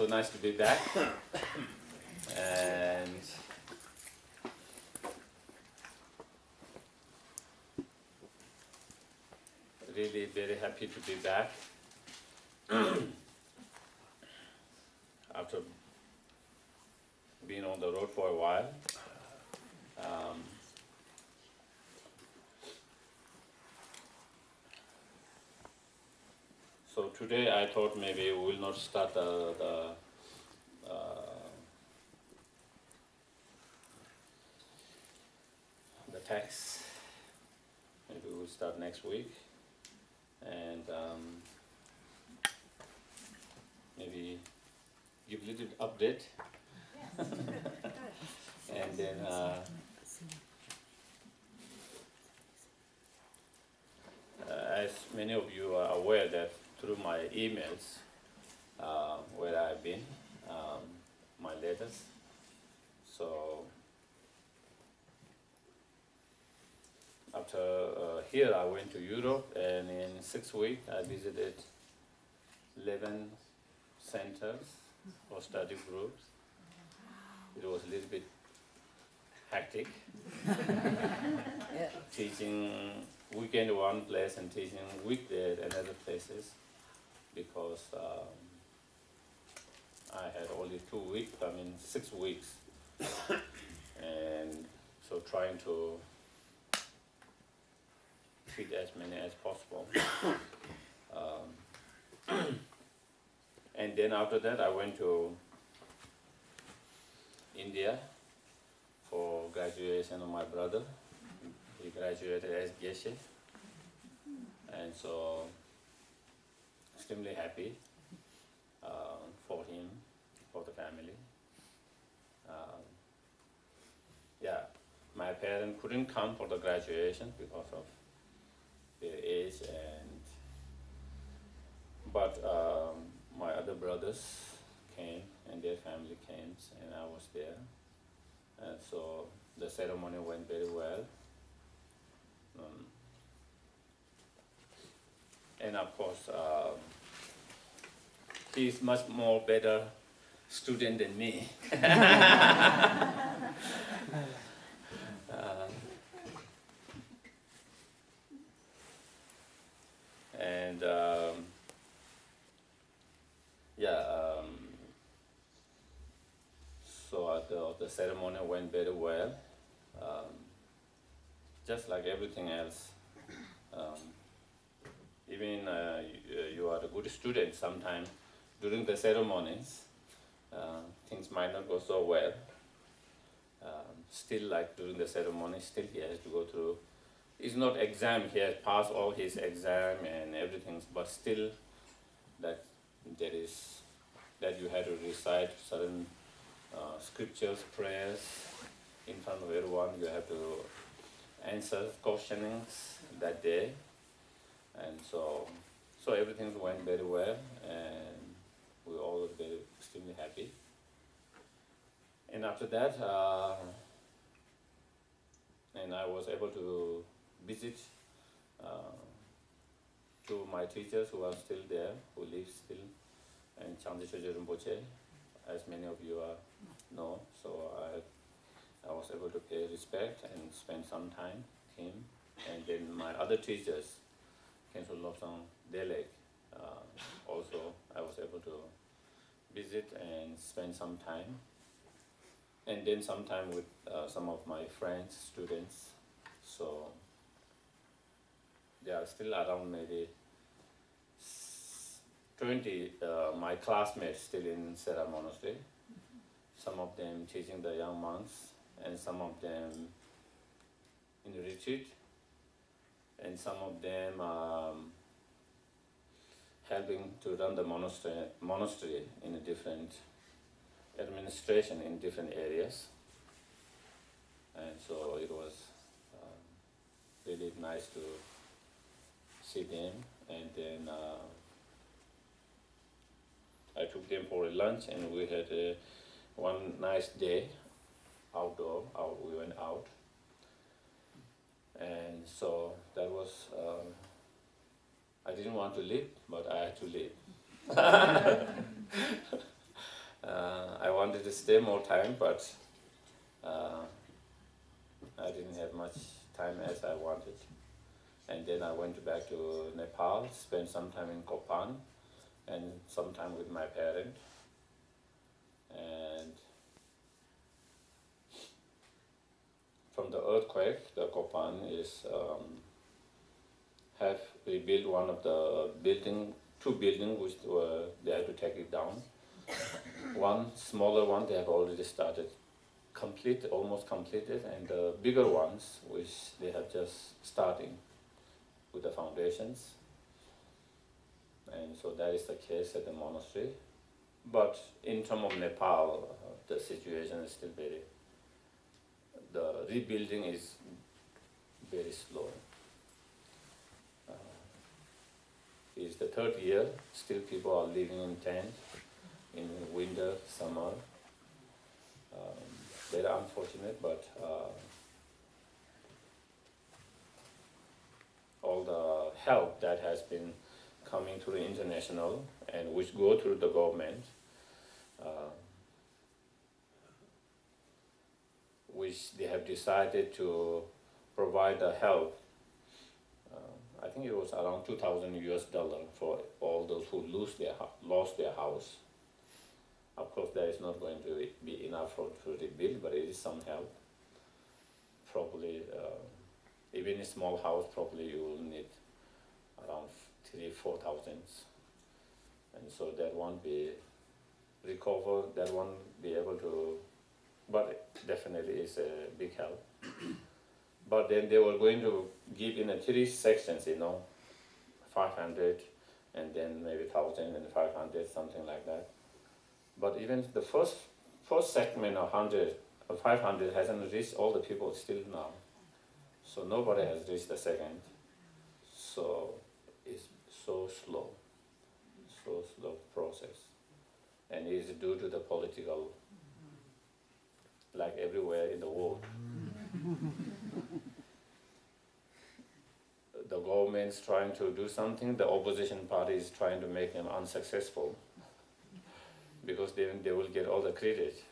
so nice to be back, and really very happy to be back after being on the road for a while. So today I thought maybe we will not start the text. Maybe we'll start next week, and maybe give a little update, and then as many of you are aware that through my emails, where I've been, my letters, so after here I went to Europe, and in 6 weeks I visited 11 centers for study groups. It was a little bit hectic. Teaching weekend one place and teaching weekday at another places, because I had only 2 weeks, 6 weeks, and so trying to fit as many as possible. And then after that I went to India for graduation of my brother. He graduated as Geshela, and so extremely happy for him, for the family. Yeah, my parents couldn't come for the graduation because of their age, but my other brothers came and their family came, and I was there, and so the ceremony went very well. And of course, he's much more better student than me. And so the ceremony went very well, just like everything else. Even you are a good student, sometimes during the ceremonies, things might not go so well. Still, like during the ceremony, still he has to go through. It's not exam, he has passed all his exam and everything, but still that you have to recite certain scriptures, prayers in front of everyone. You have to answer questionings that day, and so everything went very well, and we were all very extremely happy. And after that, and I was able to visit two of my teachers who are still there, who live still in Chandishwaja Rinpoche, as many of you know. So I was able to pay respect and spend some time with him. And then my other teachers, Khenso Lobsang Delek, also I was able to visit and spend some time. And then some time with some of my friends, students. So there are still around maybe 20 my classmates still in Sera Monastery. Some of them teaching the young monks, and some of them in retreat, and some of them helping to run the monastery in a different administration in different areas. And so it was really nice to see them. And then I took them for a lunch, and we had one nice day outdoor. We went out, and so that was I didn't want to leave, but I had to leave. I wanted to stay more time, but uh, I didn't have much time as I wanted. And then I went back to Nepal, spent some time in Kopan, and some time with my parents. And from the earthquake, the Kopan is have rebuilt one of the two buildings which were, they had to take it down. One smaller one they have already started, almost completed, and the bigger ones which they have just starting with the foundations. And so that is the case at the monastery. But in terms of Nepal, the situation is still the rebuilding is very slow. It's the third year, still people are living in tents in winter, summer. Very unfortunate, but all the help that has been coming through the international and which go through the government, which they have decided to provide the help. I think it was around $2,000 for all those who lost their house. Of course, that is not going to be enough to rebuild, but it is some help. Probably, even a small house, probably you will need around 3,000-4,000, and so that won't be recovered. That won't be able to, but definitely is a big help. But then they were going to give in 3 sections, 500, and then maybe 1,000 and 500, something like that. But even the first segment of 100 or 500 hasn't reached all the people still now. So nobody has reached the second. So it's so slow process. And it is due to the political, like everywhere in the world. The government's trying to do something, the opposition party is trying to make them unsuccessful, because then they will get all the credit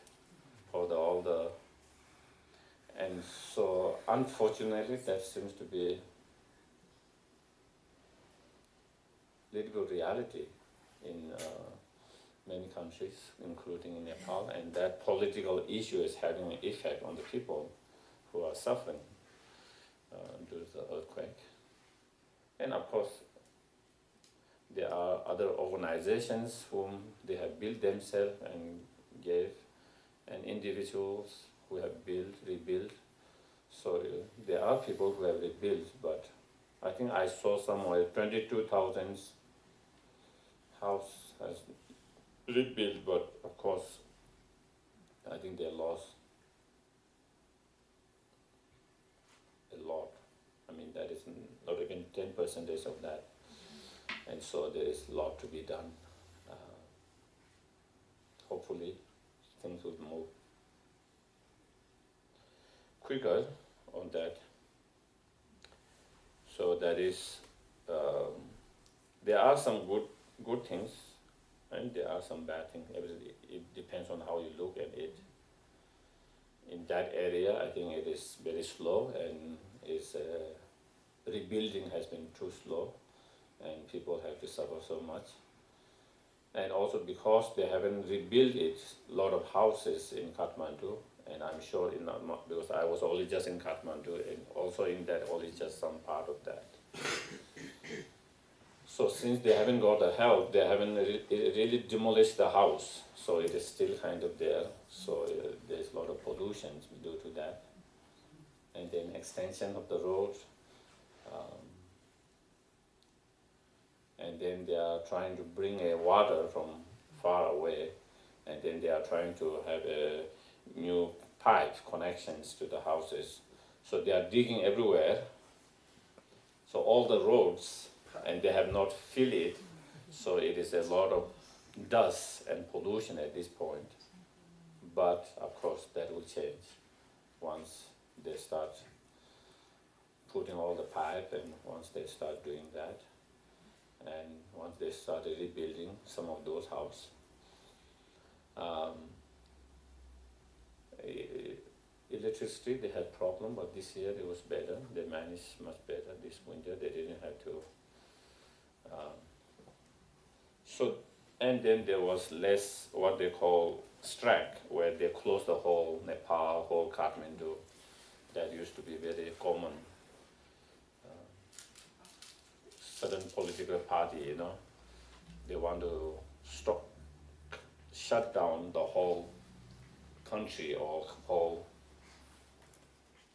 for all the, and so unfortunately that seems to be little reality in many countries, including in Nepal, and that political issue is having an effect on the people who are suffering due to the earthquake. And of course, there are other organizations whom they have built themselves and gave, and individuals who have rebuilt. So there are people who have rebuilt, but I think I saw somewhere 22,000 house has rebuilt, but of course, I think they lost a lot. I mean, that is not even 10% of that. And so there is a lot to be done. Hopefully, things will move quicker on that. So that is, there are some good things, and there are some bad things. It depends on how you look at it. In that area, I think it is very slow, and rebuilding has been too slow, and people have to suffer so much. And also because they haven't rebuilt it, a lot of houses in Kathmandu, and I'm sure because I was only just in Kathmandu, and also in that only just some part of that. So since they haven't got the help, they haven't really demolished the house, so it is still kind of there. So there's a lot of pollution due to that. And then extension of the road. And then they are trying to bring water from far away, and then they are trying to have new pipe connections to the houses. So they are digging everywhere. So all the roads, and they have not filled it, so it is a lot of dust and pollution at this point. But of course that will change once they start putting all the pipe, and once they start doing that, and once they start rebuilding some of those houses. Um, Electricity, they had problem, but this year it was better. They managed much better this winter. They didn't have to. Um, so, and then there was less what they call strike, where they closed the whole Nepal, whole Kathmandu. That used to be very common. Certain political party, they want to stop, shut down the whole country or whole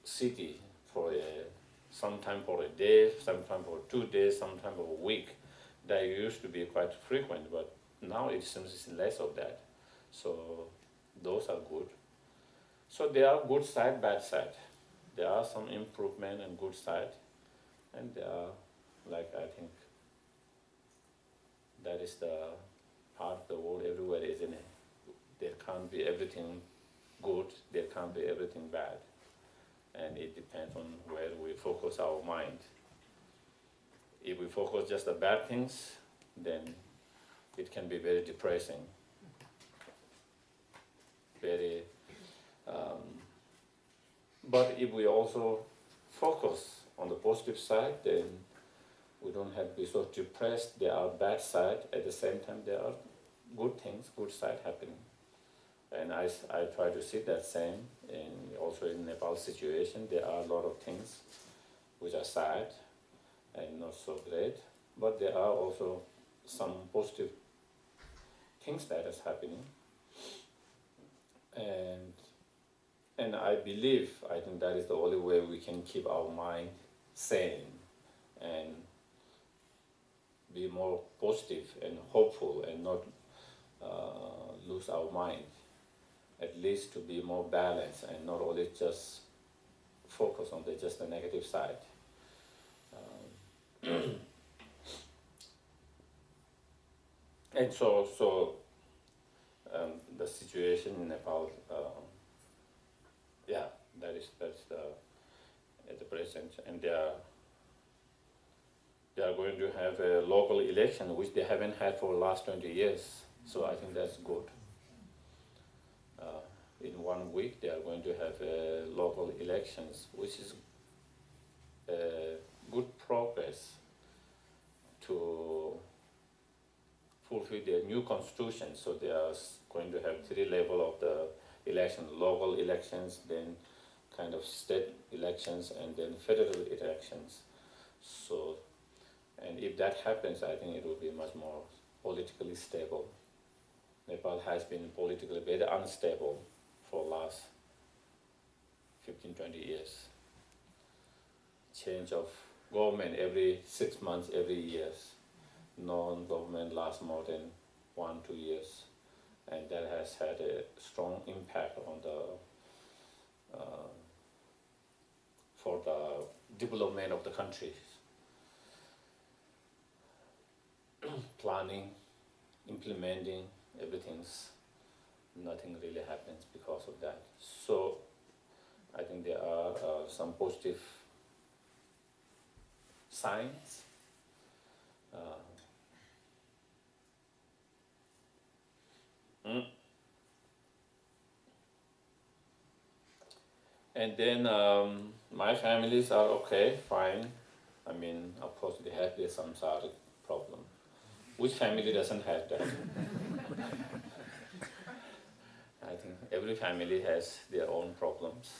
city for sometime for a day, sometime for 2 days, sometime for a week. That used to be quite frequent, but now it seems it's less of that. So those are good. So there are good side, bad side. There are some improvement and good side, and there are, like, I think that is the part of the world everywhere, isn't it? There can't be everything good, there can't be everything bad. And it depends on where we focus our mind. If we focus just the bad things, then it can be very depressing, very. But if we also focus on the positive side, then we don't have to be so depressed. There are bad side. At the same time, there are good things, good side happening. And I try to see that same. And also in Nepal situation, there are a lot of things which are sad and not so great. But there are also some positive things that is happening. And I believe, I think that is the only way we can keep our mind sane and be more positive and hopeful and not lose our mind. At least to be more balanced and not only just focus on just the negative side. And so the situation in Nepal, that's the at the present, and they are going to have a local election which they haven't had for the last 20 years. So I think that's good. In 1 week, they are going to have local elections, which is good progress to fulfill their new constitution. So they are going to have 3 levels of the election: local elections, then kind of state elections, and then federal elections. So, and if that happens, I think it will be much more politically stable. Nepal has been politically very unstable for last 15-20 years. Change of government every 6 months, every year. Non-government lasts more than 1-2 years, and that has had a strong impact on for the development of the country. Planning, implementing, nothing really happens because of that. So I think there are some positive signs. And then my families are okay, fine. I mean, of course, they have their samsaric problem. Which family doesn't have that? I think every family has their own problems.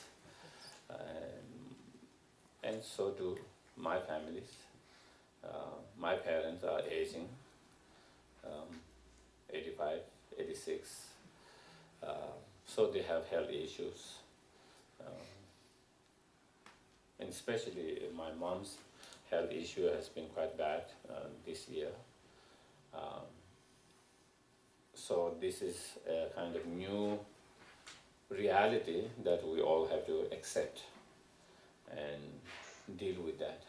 And so do my families. My parents are aging, 85, 86. So they have health issues. And especially my mom's health issue has been quite bad this year. So this is a kind of new reality that we all have to accept and deal with that.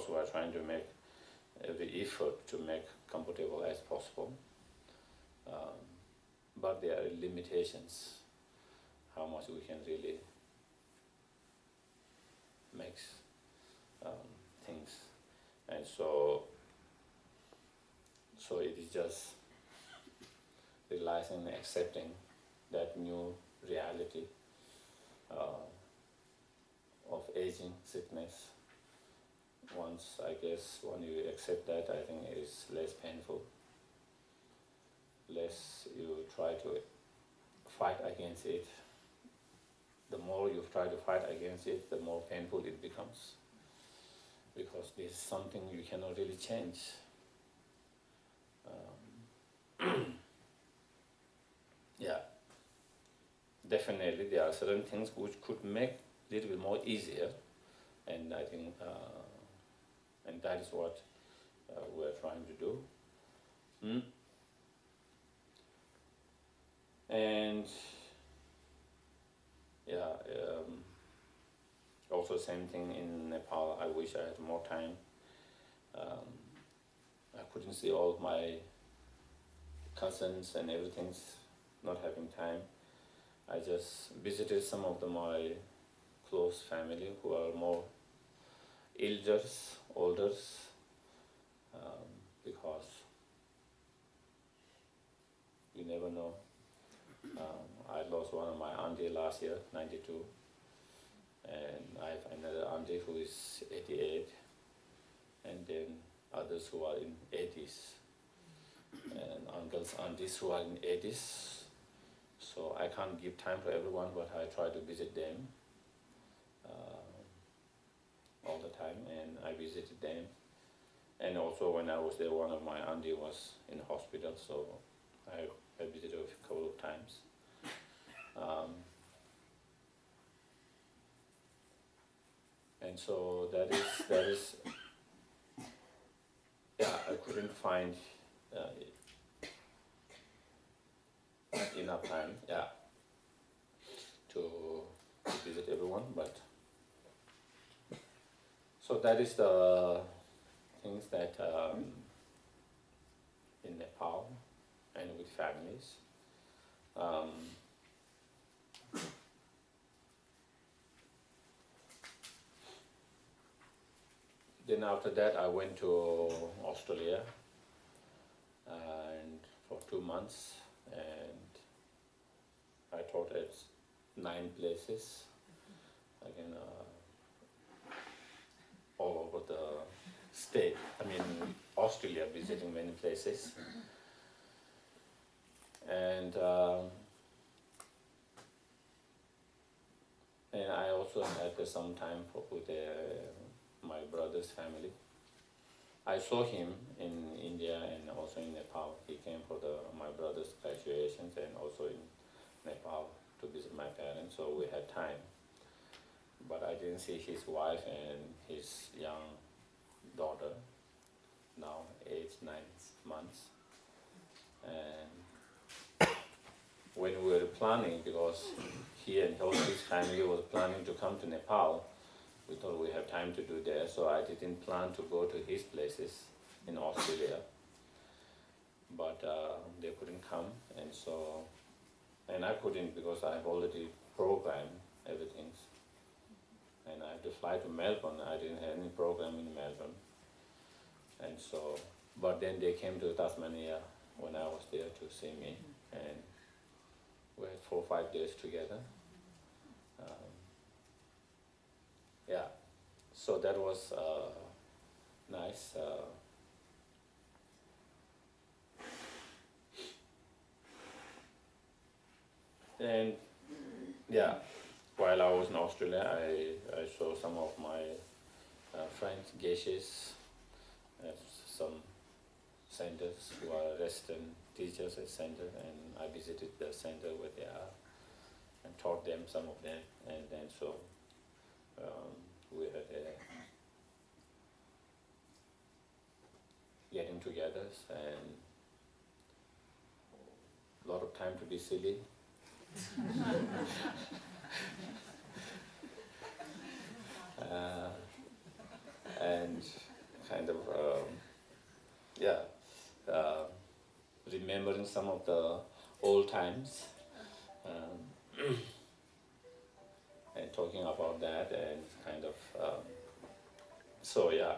We are trying to make every effort to make comfortable as possible. But there are limitations, how much we can really make things. And so it is just realizing and accepting that new reality uh, of aging, sickness. Once, I guess, when you accept that, I think it is less painful. Less you try to fight against it. The more you try to fight against it, the more painful it becomes. Because this is something you cannot really change. Yeah, definitely there are certain things which could make a little bit more easier, and I think, and that is what we're trying to do. And yeah, also same thing in Nepal. I wish I had more time. I couldn't see all my cousins and everything's not having time. I just visited some of my close family who are more elders, olders, because you never know. I lost one of my auntie last year, 92, and I have another auntie who is 88, and then others who are in 80s, and uncles, aunties who are in 80s. So I can't give time for everyone, but I try to visit them all the time, and I visited them. And also when I was there, one of my auntie was in hospital, so I visited a couple of times. And so that is yeah, I couldn't find enough time, yeah, to visit everyone, but so that is the things that in Nepal and with families. Then after that I went to Australia and for 2 months, and I taught at 9 places, again all over the state. I mean Australia, visiting many places. And I also had some time with my brother's family. I saw him in India and also in Nepal. He came for my brother's graduations and also in Nepal to visit my parents, so we had time. But I didn't see his wife and his young daughter, now aged 9 months. And when we were planning, because he and his family was planning to come to Nepal, we thought we have time to do there, so I didn't plan to go to his places in Australia. But they couldn't come, and I couldn't because I've already programmed everything. And I had to fly to Melbourne. I didn't have any program in Melbourne. And so, but then they came to Tasmania when I was there to see me, and we had 4 or 5 days together. Yeah, so that was nice. And yeah, while I was in Australia, I saw some of my friends, Geshes, at some centers who are resident teachers at center, and I visited the center where they are and taught them, some of them, and then so we had getting together and a lot of time to be silly. And kind of remembering some of the old times, and talking about that, and kind of so yeah.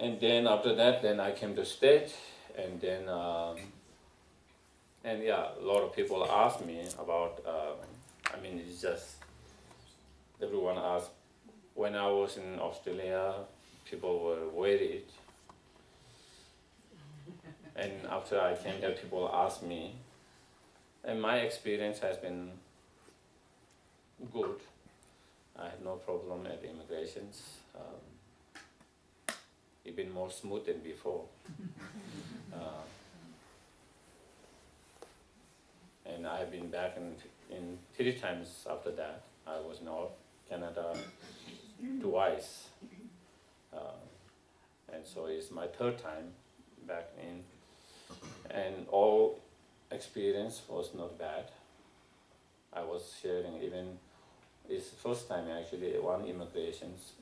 And then after that, then I came to state, and then and yeah, a lot of people ask me about. I mean, it's just everyone asks. When I was in Australia, people were worried, and after I came here, people asked me, and my experience has been good. I have no problem at immigrations. It's been more smooth than before. Uh, and I've been back in 3 times after that. I was in Canada twice. And so it's my 3rd time back in. And all experience was not bad. I was sharing even, it's the first time actually, one immigrations,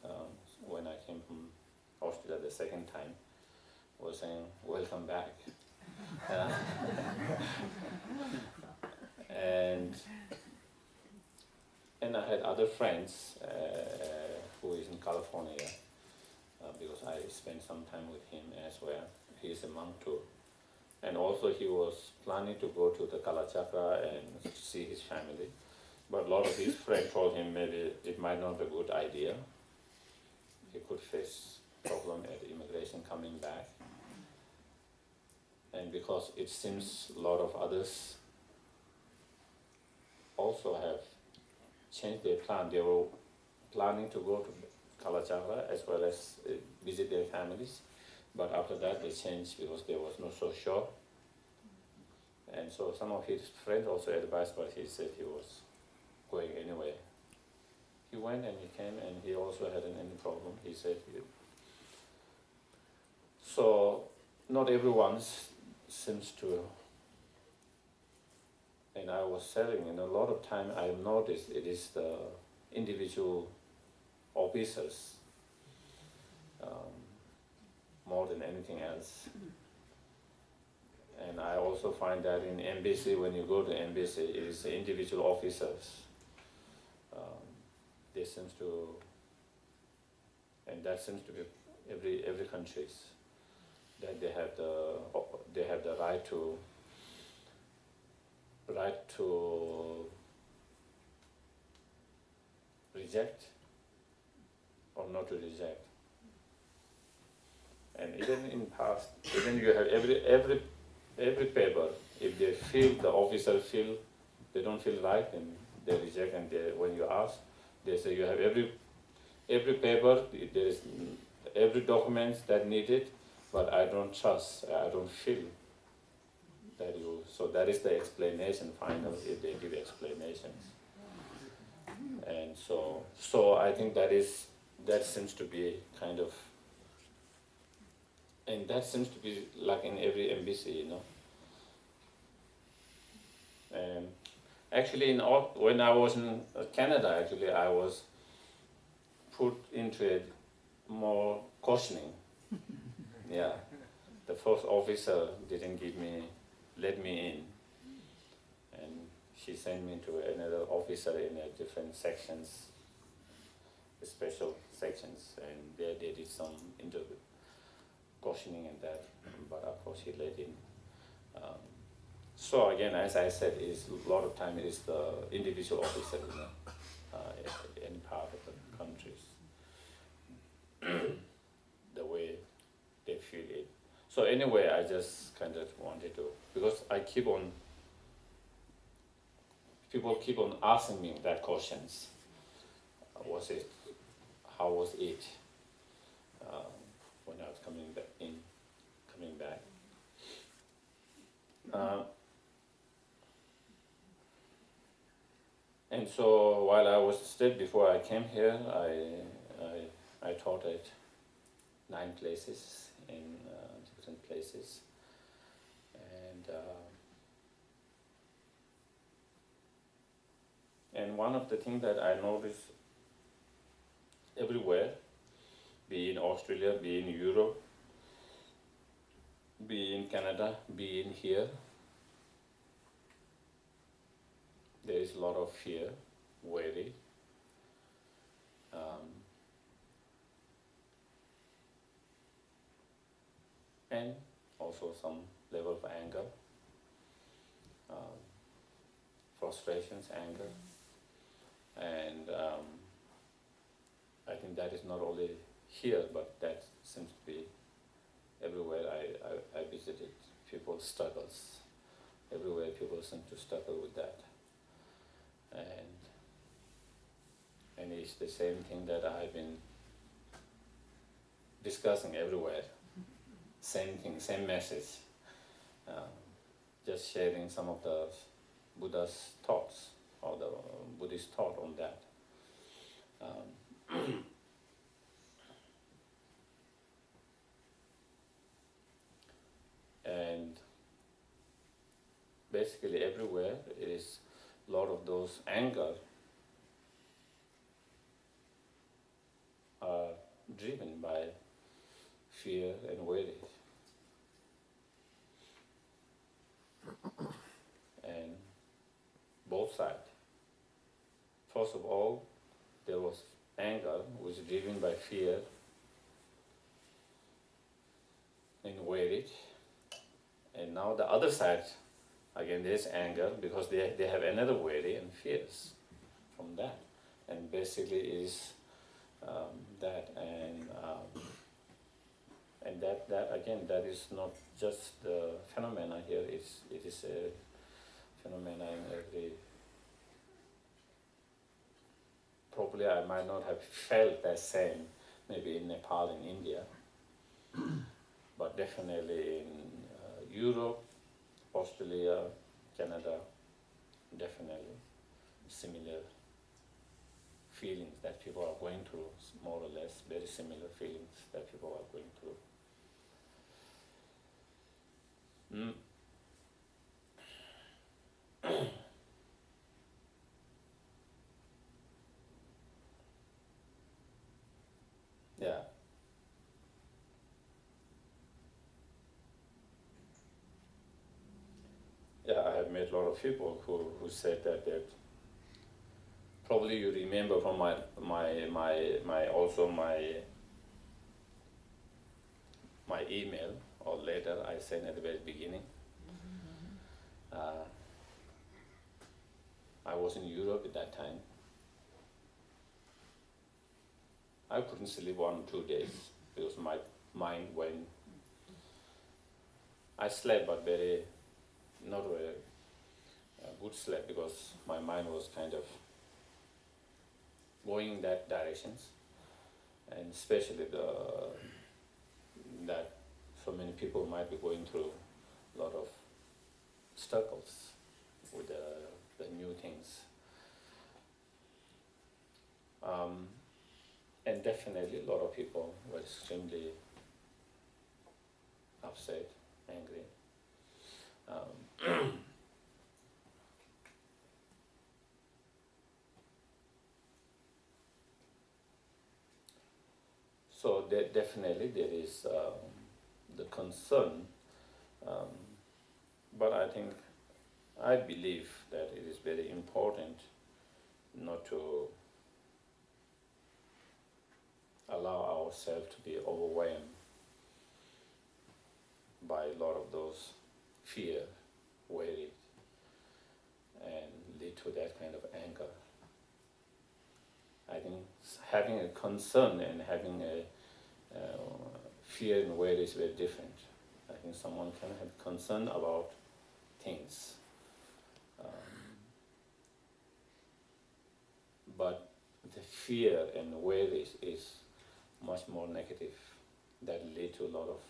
when I came from Australia the 2nd time, was saying, welcome back. And I had other friends who is in California, because I spent some time with him as well. He's a monk too. And also he was planning to go to the Kalachakra and see his family. But a lot of his friends told him maybe it might not be a good idea. He could face problem at immigration coming back. And because it seems a lot of others also have changed their plan. They were planning to go to Kalachakra as well as visit their families. But after that they changed because there was no so sure. And so some of his friends also advised, but he said he was going anyway. He went and he came and he also hadn't any problem. He said so not everyone seems to, and I was telling, a lot of time I noticed it is the individual officers more than anything else. And I also find that in embassy, when you go to embassy, it is the individual officers. They seems to, and that seems to be every country's, that they have the right to reject or not to reject. And even in past, even you have every paper, if they feel, the officer feel they don't feel right, then they reject, and when you ask, they say you have every paper, there is every document that needed, but I don't trust, I don't feel that you, so that is the explanation final, if they give explanations. And so I think that seems to be kind of, and that seems to be like in every embassy, And actually, when I was in Canada, actually, I was put into it more cautioning. Yeah, the first officer didn't let me in, and she sent me to another officer in a different sections, special sections, and there they did some interview, cautioning and that, but of course he let in. So again, as I said, is a lot of time it is the individual officer, in part of the countries, the way they feel it. So anyway, I just kind of wanted to, because people keep on asking me that questions. How was it when I was coming back? And so while I was state before I came here, I taught at 9 places in different places, and one of the things that I noticed everywhere, be in Australia, be in Europe, be in Canada, be in here, there is a lot of fear, worry. and also some level of anger, um, frustrations, anger, and I think that is not only here, but that seems to be everywhere I visited. People struggles. Everywhere people seem to struggle with that. And it's the same thing that I've been discussing everywhere. Same thing, same message. Um, just sharing some of the Buddha's thoughts or the Buddhist thought on that. And basically everywhere it is a lot of those anger are driven by fear and worry. And both sides. First of all, there was anger, which is driven by fear and worry. And now the other side, again, there's anger because they have another worry and fears from that. And basically is that, and that again, that is not just the phenomena here, it is a phenomena in every. Probably I might not have felt that same, maybe in Nepal and India, but definitely in Europe, Australia, Canada, definitely similar feelings that people are going through, more or less, very similar feelings that people are going through. Yeah. Yeah, I have met a lot of people who said that probably you remember from my email or letter I sent at the very beginning. I was in Europe at that time. I couldn't sleep 1 or 2 days because my mind went. I slept, but not very good sleep because my mind was kind of going in that directions, and especially that so many people might be going through a lot of struggles with the new things. And definitely a lot of people were extremely upset, angry. So definitely there is the concern, but I believe that it is very important not to allow ourselves to be overwhelmed by a lot of those fear, worry, and lead to that kind of anger. I think having a concern and having a fear and worry is very different. I think someone can have concern about things, but the fear and worry is much more negative. That lead to a lot of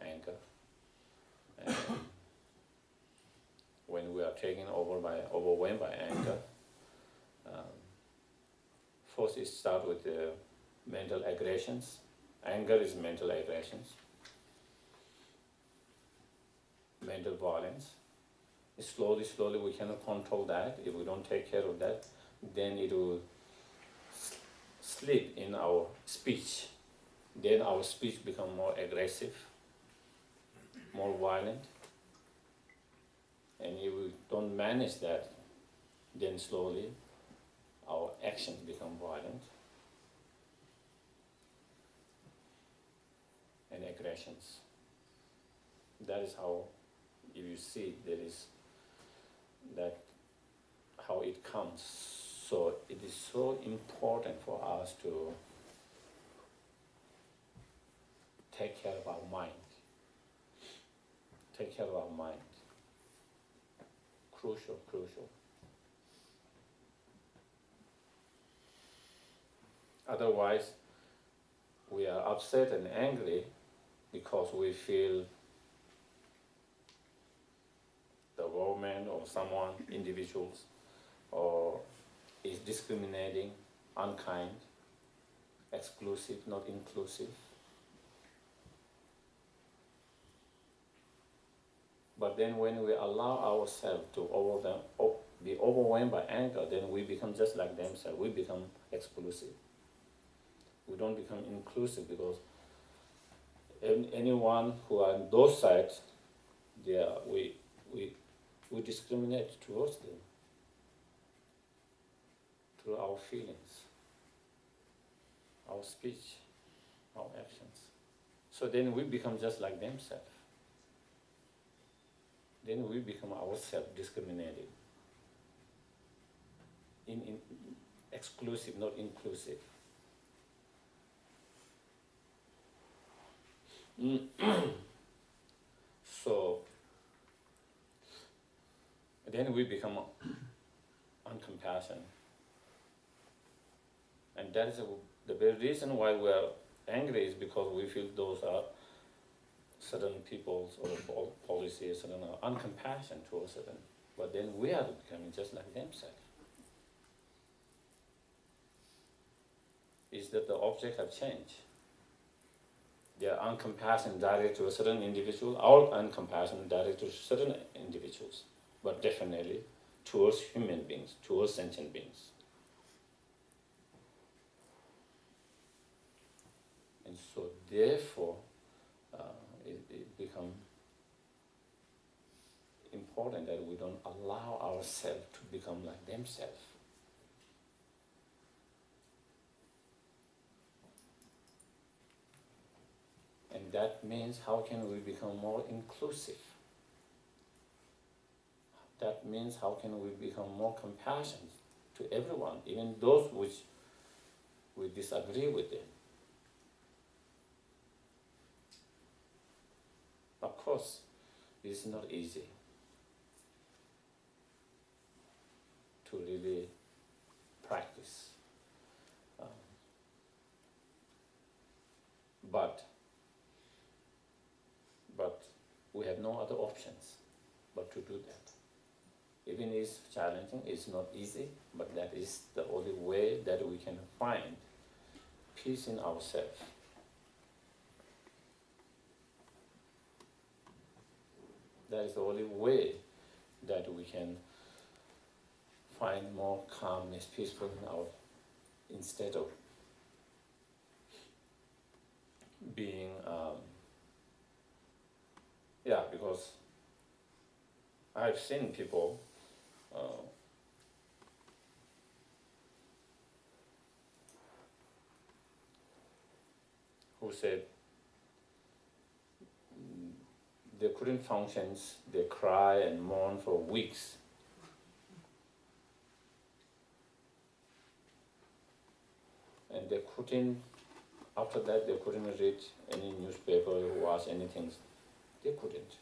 anger. And when we are overwhelmed by anger, first it starts with the mental aggressions. Anger is mental aggressions, mental violence. Slowly we cannot control that. If we don't take care of that, then it will slip in our speech. Then our speech become more aggressive, more violent. And if we don't manage that, then slowly our actions become violent. and aggressions. That is how, if you see, there is that how it comes. So it is so important for us to take care of our mind. Take care of our mind. Crucial, crucial. Otherwise, we are upset and angry because we feel the government or someone, individuals, or is discriminating, unkind, exclusive, not inclusive. But then when we allow ourselves to be overwhelmed by anger, then we become just like themselves. We become exclusive. We don't become inclusive because anyone who are on those sides, we discriminate towards them through our feelings, our speech, our actions. So then we become just like themselves. Then we become ourselves discriminated. In exclusive, not inclusive. So then we become uncompassionate. And that is the very reason why we are angry, is because we feel those are certain people's or policies, certain uncompassionate towards certain. But then we are becoming just like themselves. Is that the object have changed? They are uncompassionate direct to a certain individual, or uncompassionate direct to certain individuals, but definitely towards human beings, towards sentient beings. And so therefore, it becomes important that we don't allow ourselves to become like themselves. And that means, how can we become more inclusive? That means, how can we become more compassionate to everyone, even those which we disagree with them? Of course, this is not easy to really practice. But we have no other options but to do that. Even it's challenging, it's not easy, but that is the only way that we can find peace in ourselves. That is the only way that we can find more calmness, peaceful in our, instead of being, because I've seen people who said they couldn't function, they cry and mourn for weeks. And they couldn't, after that they couldn't read any newspaper or watch anything. They couldn't.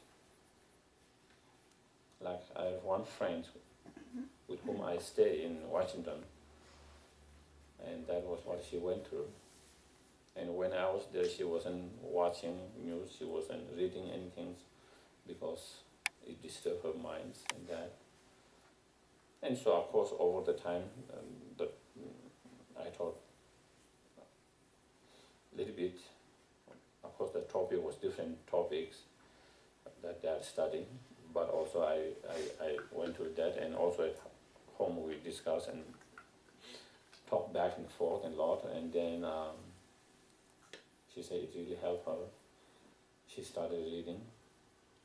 Like, I have one friend with whom I stay in Washington, and that was what she went through. And when I was there, she wasn't watching news, she wasn't reading anything, because it disturbed her mind and that. And so, of course, over the time, I thought a little bit. Of course, the topic was different topics that they are studying, but also I went through that, and also at home we discussed and talked back and forth a lot, and then she said it really helped her. She started reading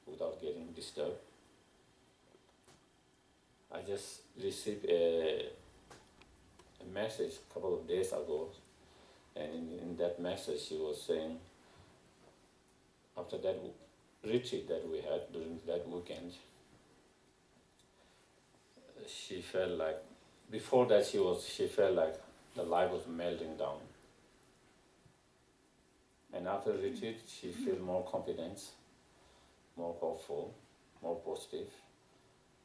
without getting disturbed. I just received a message a couple of days ago, and in that message she was saying after that retreat that we had during that weekend, she felt like, before that she felt like the life was melting down. And after the retreat, she felt more confident, more hopeful, more positive,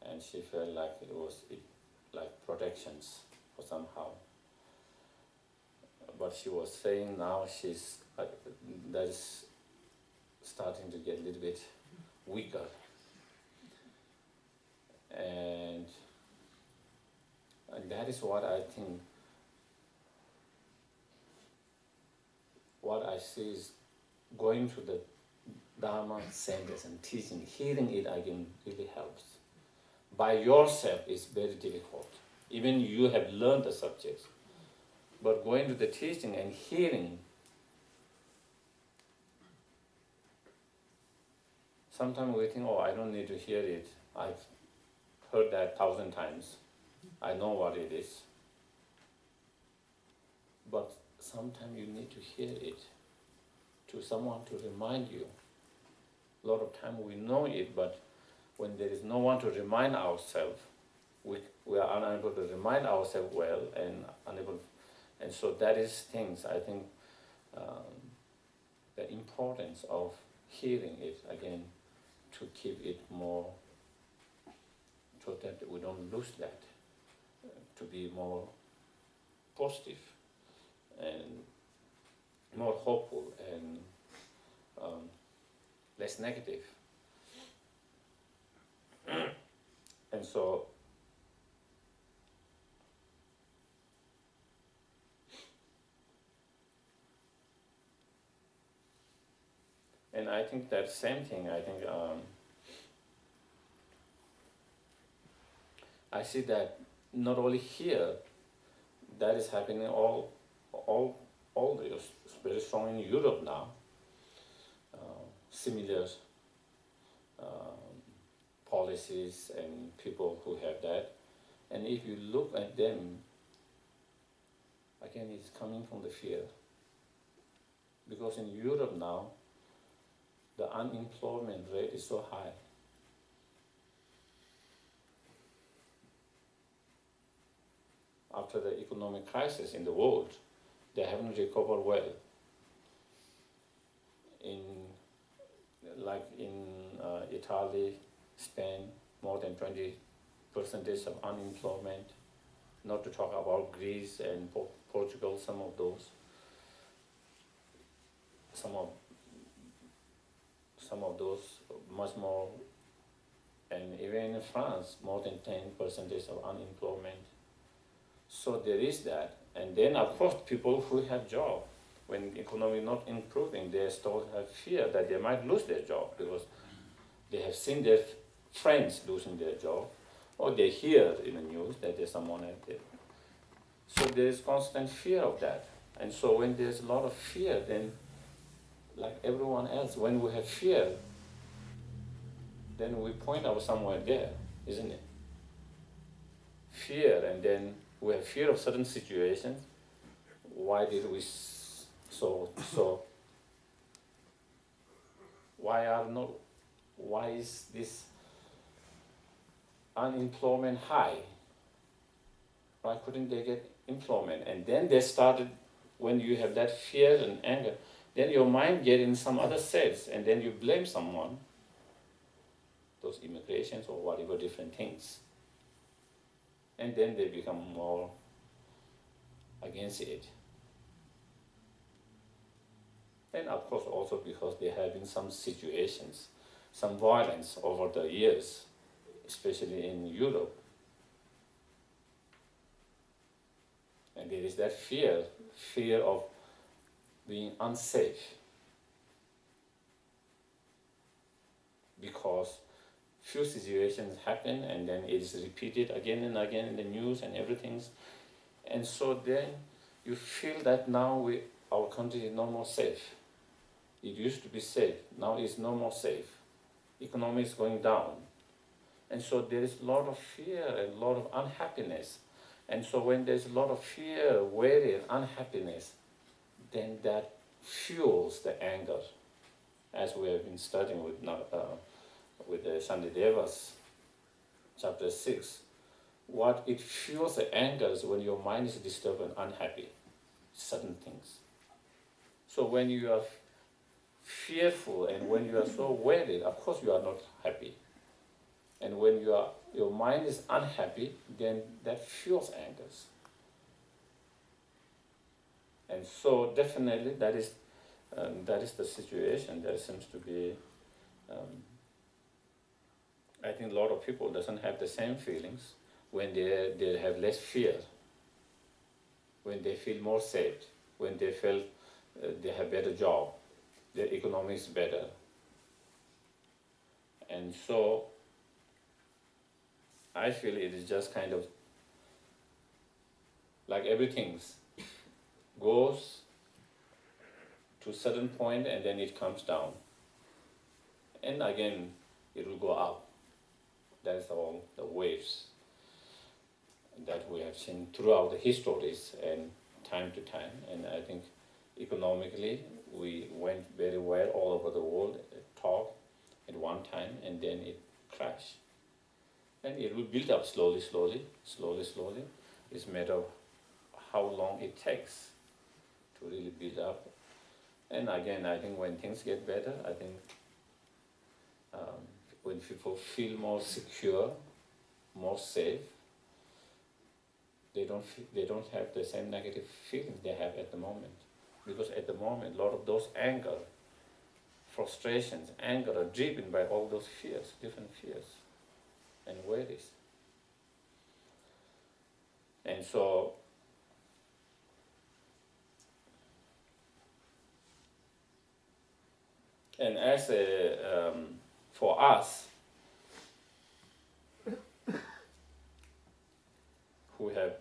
and she felt like it was like protections for somehow. But she was saying now she's that is starting to get a little bit weaker, and that is what I think. What I see is going to the Dharma centers and teaching, hearing it again really helps. By yourself is very difficult. Even you have learned the subjects. But going to the teaching and hearing, sometimes we think, oh, I don't need to hear it. I've heard that 1,000 times. I know what it is. But sometimes you need to hear it to someone to remind you. A lot of time we know it, but when there is no one to remind ourselves, we are unable to remind ourselves well and unable. And so that is things, I think, the importance of hearing it again, to keep it more, so that we don't lose that, to be more positive and more hopeful and less negative. And so and I think that same thing, I think I see that not only here, that is happening all this, very strong in Europe now. Similar policies and people who have that. And if you look at them, again, it's coming from the fear. Because in Europe now, the unemployment rate is so high. After the economic crisis in the world, they haven't recovered well. In Italy, Spain, more than 20% of unemployment. Not to talk about Greece and Portugal, some of those. Some of those much more, and even in France, more than 10% of unemployment. So there is that, and then of course people who have job, when economy not improving, they still have fear that they might lose their job because they have seen their friends losing their job, or they hear in the news that there's someone out there. So there is constant fear of that, and so when there's a lot of fear, then like everyone else, when we have fear, then we point out somewhere there, isn't it? Fear, and then we have fear of certain situations. Why did we why is this unemployment high? Why couldn't they get employment? And then they started, when you have that fear and anger, then your mind gets in some other sense, and then you blame someone, those immigrations or whatever different things. And then they become more against it. And of course also because there have been some situations, some violence over the years, especially in Europe. And there is that fear of being unsafe. Because few situations happen and then it is repeated again and again in the news and everything. And so then you feel that now our country is no more safe. It used to be safe, now it's no more safe. Economy is going down. And so there is a lot of fear and a lot of unhappiness. And so when there's a lot of fear, worry, and unhappiness, then that fuels the anger. as we have been studying with Shantideva's chapter 6, what it fuels the anger is when your mind is disturbed and unhappy, certain things. So when you are fearful and when you are so worried, of course you are not happy. And when your mind is unhappy, then that fuels angers. And so definitely that is the situation. There seems to be, I think a lot of people doesn't have the same feelings when they have less fear, when they feel more safe, when they feel they have better job, their economy is better. And so I feel it is just kind of like everything goes to a certain point and then it comes down. And again, it will go up. That's all the waves that we have seen throughout the histories and time to time. And I think economically, we went very well all over the world, top at one time, and then it crashed. And it will build up slowly. It's a matter of how long it takes to really build up. And again, I think when things get better, I think when people feel more secure, more safe, they don't have the same negative feelings they have at the moment. Because at the moment, a lot of those anger, frustrations, anger are driven by all those fears, different fears and worries. And so, and as for us, who have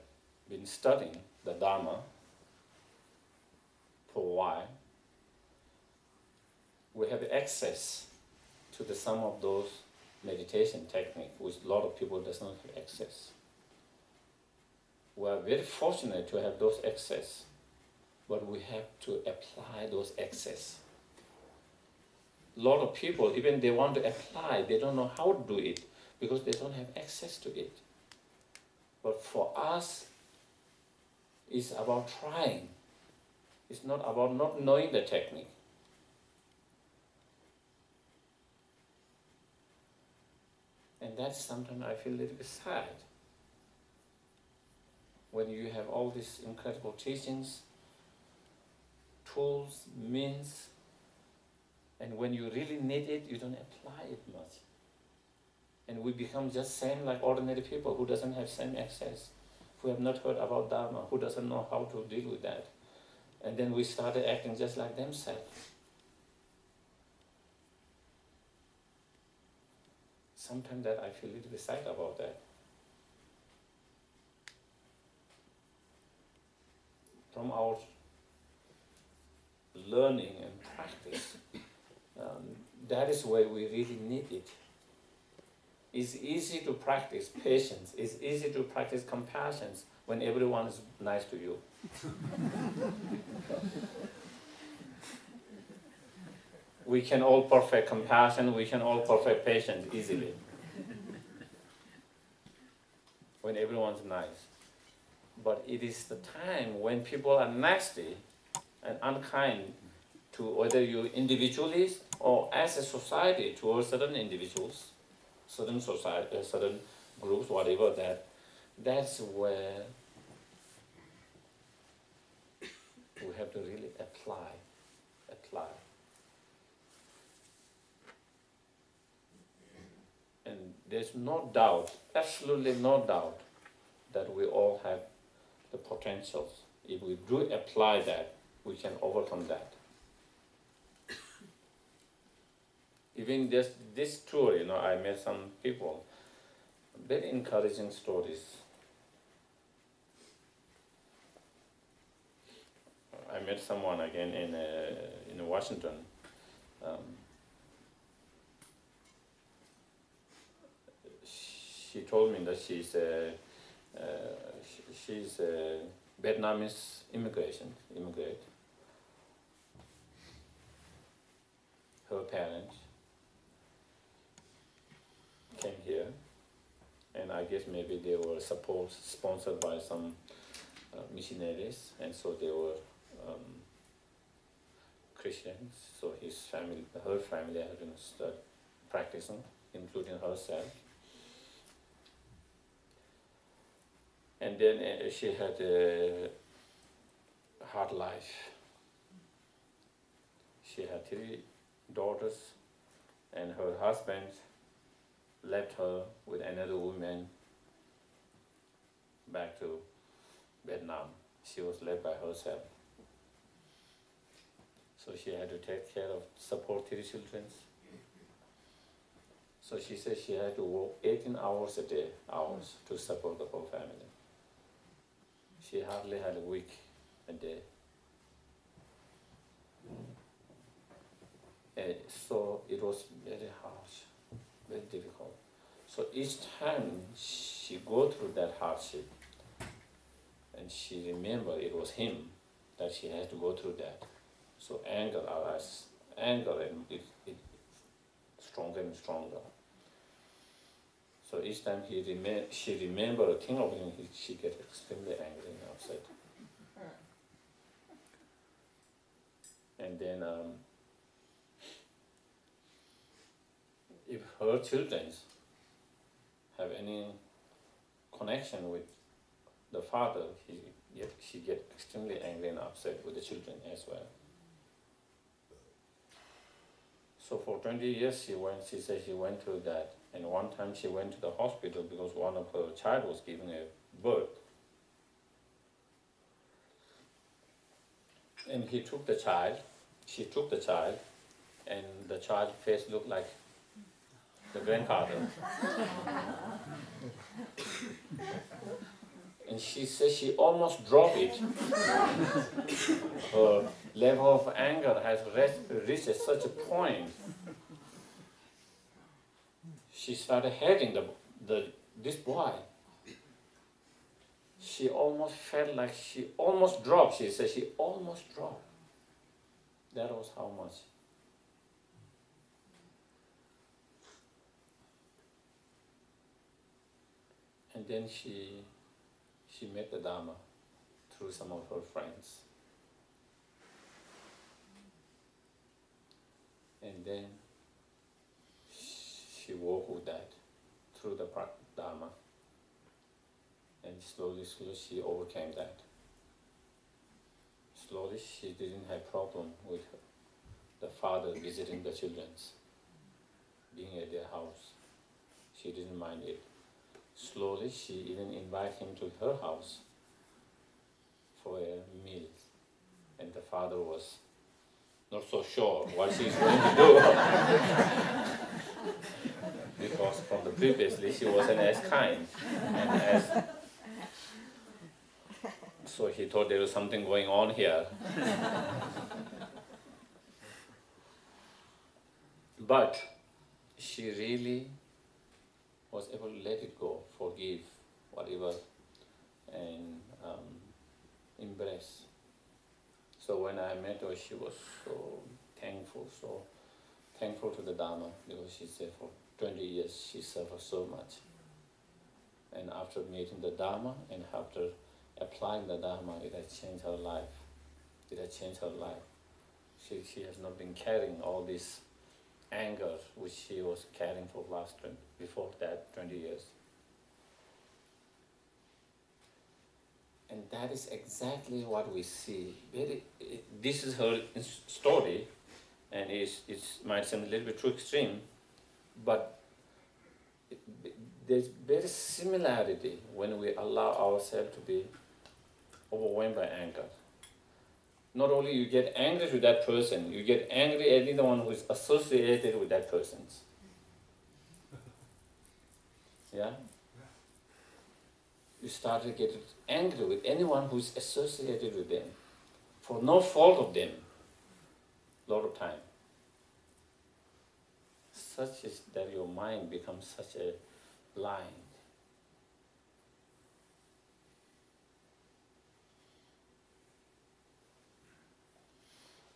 been studying the Dharma for a while, we have access to some of those meditation techniques which a lot of people does not have access. We are very fortunate to have those access, but we have to apply those access. A lot of people, even they want to apply, they don't know how to do it because they don't have access to it. But for us, it's about trying. It's not about not knowing the technique. And that's sometimes I feel a little bit sad. When you have all these incredible teachings, tools, means, and when you really need it, you don't apply it much. And we become just same like ordinary people who doesn't have same access, who have not heard about Dharma, who doesn't know how to deal with that. And then we started acting just like themselves. Sometimes that I feel a little bit sad about that. From our learning and practice, that is where we really need it. It's easy to practice patience. It's easy to practice compassion when everyone is nice to you. We can all perfect compassion, we can all perfect patience easily. When everyone's nice. But it is the time when people are nasty and unkind to whether you individually or as a society towards certain individuals, certain society, certain groups, whatever that's where we have to really apply. And there's no doubt, absolutely no doubt, that we all have the potentials. If we do apply that, we can overcome that. Even just this tour, I met some people, very encouraging stories. I met someone again in Washington. She told me that she's a Vietnamese immigrant. Her parents came here, and I guess maybe they were sponsored by some missionaries, and so they were Christians. So her family had been practicing, including herself. And then she had a hard life. She had 3 daughters, and her husband left her with another woman back to Vietnam. She was left by herself. So she had to take care of, support 3 children. So she said she had to work 18 hours a day, to support the whole family. She hardly had a week a day. So it was very harsh, very difficult. So each time she go through that hardship, and she remembered it was him that she had to go through that. So anger arises, and it stronger and stronger. So each time she remembered a thing of him, she gets extremely angry and upset. And then if her children have any connection with the father, she gets extremely angry and upset with the children as well. So for 20 years she said she went through that. And one time she went to the hospital because one of her child was giving a birth. And she took the child, and the child's face looked like the grandfather. And she said she almost dropped it. Her level of anger has reached such a point. She started hating this boy. She almost felt like she almost dropped. She said she almost dropped. That was how much. And then she met the Dharma through some of her friends. And then she worked with that through the Dharma. And slowly she overcame that. Slowly she didn't have problem with the father visiting the children, being at their house. She didn't mind it. Slowly she even invited him to her house for a meal. And the father was not so sure what she's going to do. Because from the previously she wasn't as kind and as. So he thought there was something going on here. But she really was able to let it go, forgive, whatever, and embrace. So when I met her, she was so thankful to the Dharma, because she said for 20 years she suffered so much. And after meeting the Dharma and after applying the Dharma, it has changed her life. It has changed her life. She has not been carrying all this anger which she was carrying for before that 20 years. And that is exactly what we see. This is her story, and it might seem a little bit too extreme, but there's very similarity when we allow ourselves to be overwhelmed by anger. Not only you get angry with that person, you get angry at anyone who is associated with that person. Yeah? You start to get angry with anyone who is associated with them for no fault of them a lot of time. Such is that your mind becomes such a blind.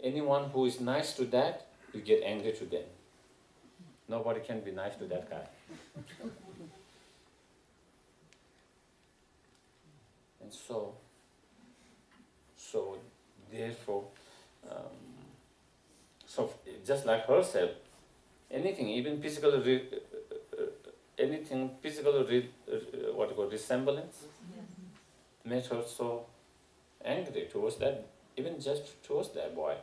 Anyone who is nice to that, you get angry to them. Nobody can be nice to that guy. And so therefore, so just like herself, anything, even physical, anything physical, what you call resemblance, made her so angry towards that, even just towards that boy.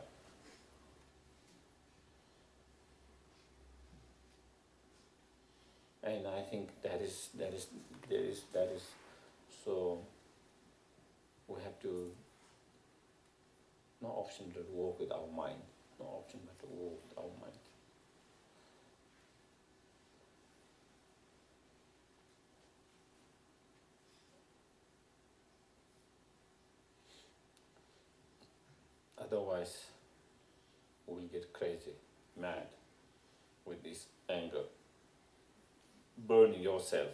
And I think that is so. We have to, no option but to work with our mind. No option but to work with our mind. Otherwise, we'll get crazy, mad with this anger. Burn yourself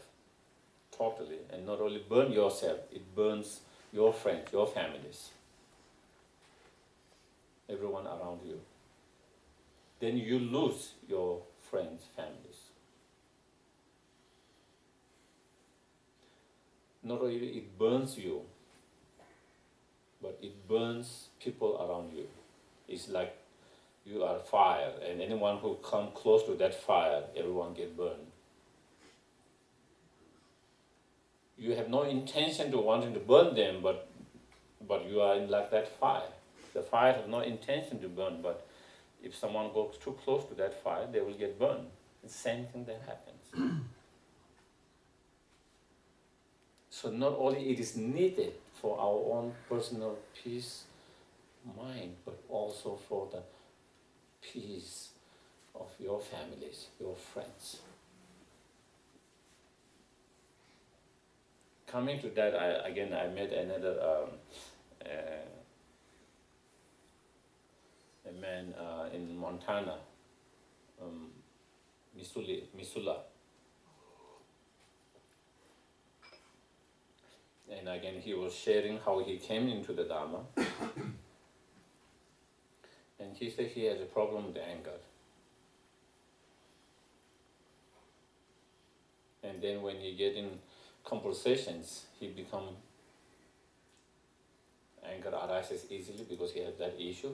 totally, and not only burn yourself, it burns your friends, your families, everyone around you. Then you lose your friends, families. Not only it burns you, but it burns people around you. It's like you are fire, and anyone who come close to that fire, everyone get burned. You have no intention to wanting to burn them, but you are in like that fire. The fire has no intention to burn, but if someone goes too close to that fire, they will get burned. It's the same thing that happens. So not only it is needed for our own personal peace, mind, but also for the peace of your families, your friends. Coming to that, I met another a man in Montana, Missoula. And again, he was sharing how he came into the Dharma. And he said he has a problem with anger. And then when he get in conversations, he become, anger arises easily because he has that issue.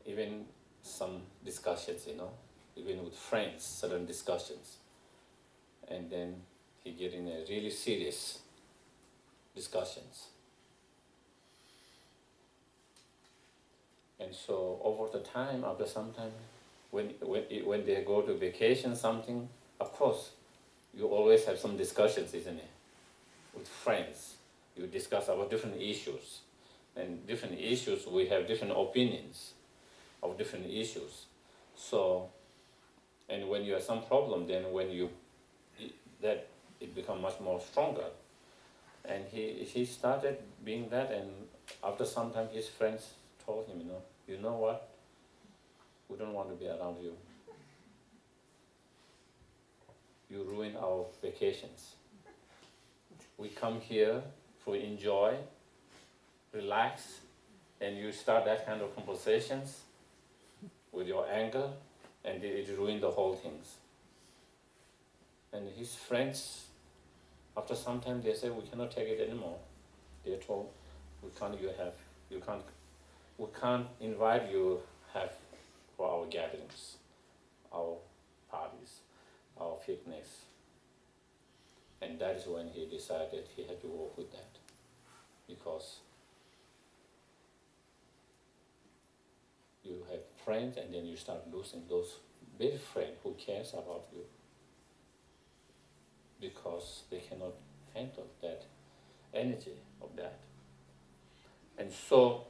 Even some discussions, even with friends, certain discussions. And then he get in a really serious discussions. And so over the time, after some time, when they go to vacation, something, of course, you always have some discussions, isn't it? With friends, you discuss about different issues, and different issues we have different opinions of different issues. So, and when you have some problem, then when it becomes much more stronger. And he started being that, and after some time, his friends told him, you know what? We don't want to be around you. You ruin our vacations. We come here to enjoy, relax, and you start that kind of conversations with your anger, and it ruined the whole things. And his friends, after some time, they say, we cannot take it anymore. They're told, we can't invite you have for our gatherings, our parties, our picnics. And that is when he decided he had to work with that. Because you have friends, and then you start losing those very friends who cares about you, because they cannot handle that energy of that. And so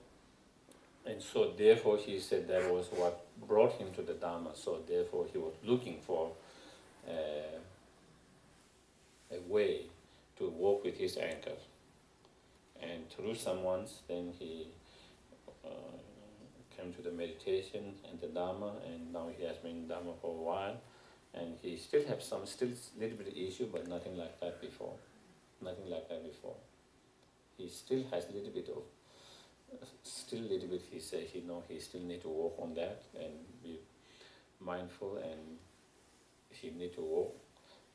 therefore he said that was what brought him to the Dharma. So therefore he was looking for a way to work with his anger. And through someone's, then he came to the meditation and the Dharma, and now he has been in Dharma for a while. And he still has still little bit of issue, but nothing like that before. Nothing like that before. He still has a little bit of still a little bit, he said he still need to work on that and be mindful, and he need to work.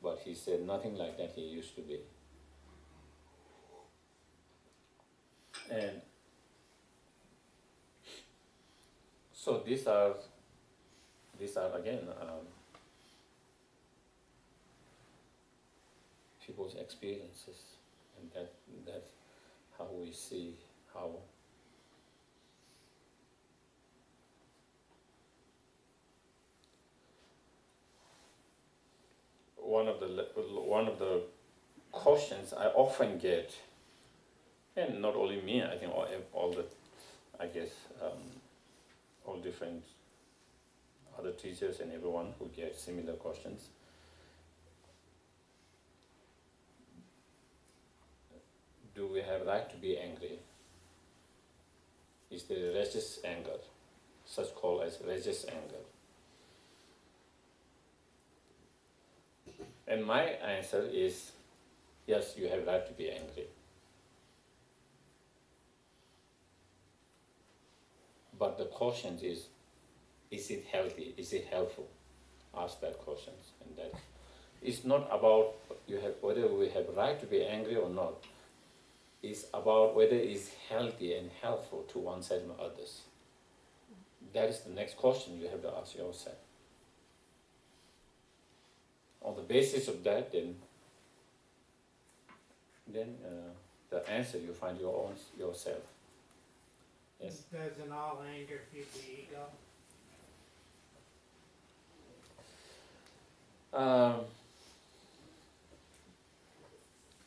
But he said nothing like that he used to be. And so these are again people's experiences, and that's how we see how one of the questions I often get, and not only me, I think all the, I guess, all different other teachers and everyone who get similar questions. Do we have right to be angry? Is there religious anger, such called as religious anger? And my answer is, yes, you have right to be angry. But the question is it healthy? Is it helpful? Ask that question. And that it's not about whether we have right to be angry or not. It's about whether it's healthy and helpful to oneself and others. That is the next question you have to ask yourself. On the basis of that, then the answer you find yourself. Yes. Doesn't all anger feed the ego?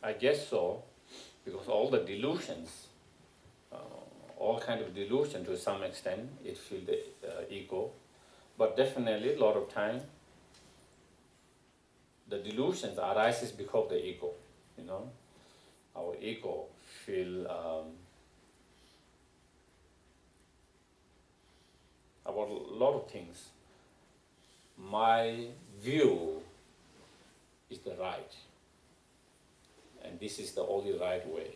I guess so, because all the delusions, all kind of delusion to some extent, it feeds the ego. But definitely, a lot of time, the delusions arises because of the ego. Our ego feel about a lot of things. My view is the right, and this is the only right way.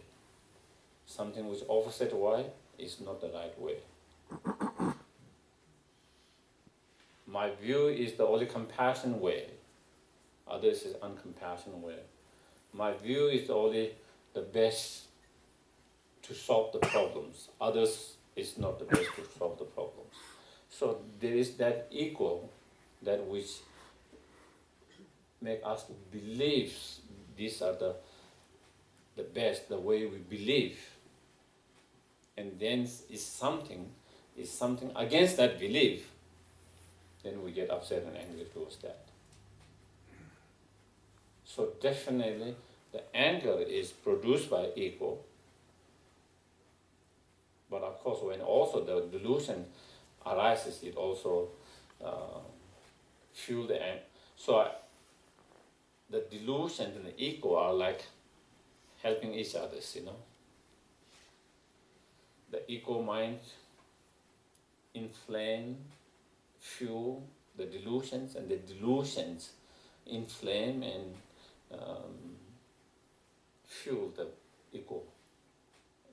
Something which opposite way is not the right way. My view is the only compassion way. Others is uncompassionate way. My view is only the best to solve the problems. Others is not the best to solve the problems. So there is that ego that which make us believe these are the best, the way we believe. And then is something against that belief, then we get upset and angry towards that. So definitely the anger is produced by ego. But of course, when also the delusion arises, it also fuels the anger. So the delusion and the ego are like helping each other, The ego mind inflame, fuel the delusions, and the delusions inflame and fuel the ego.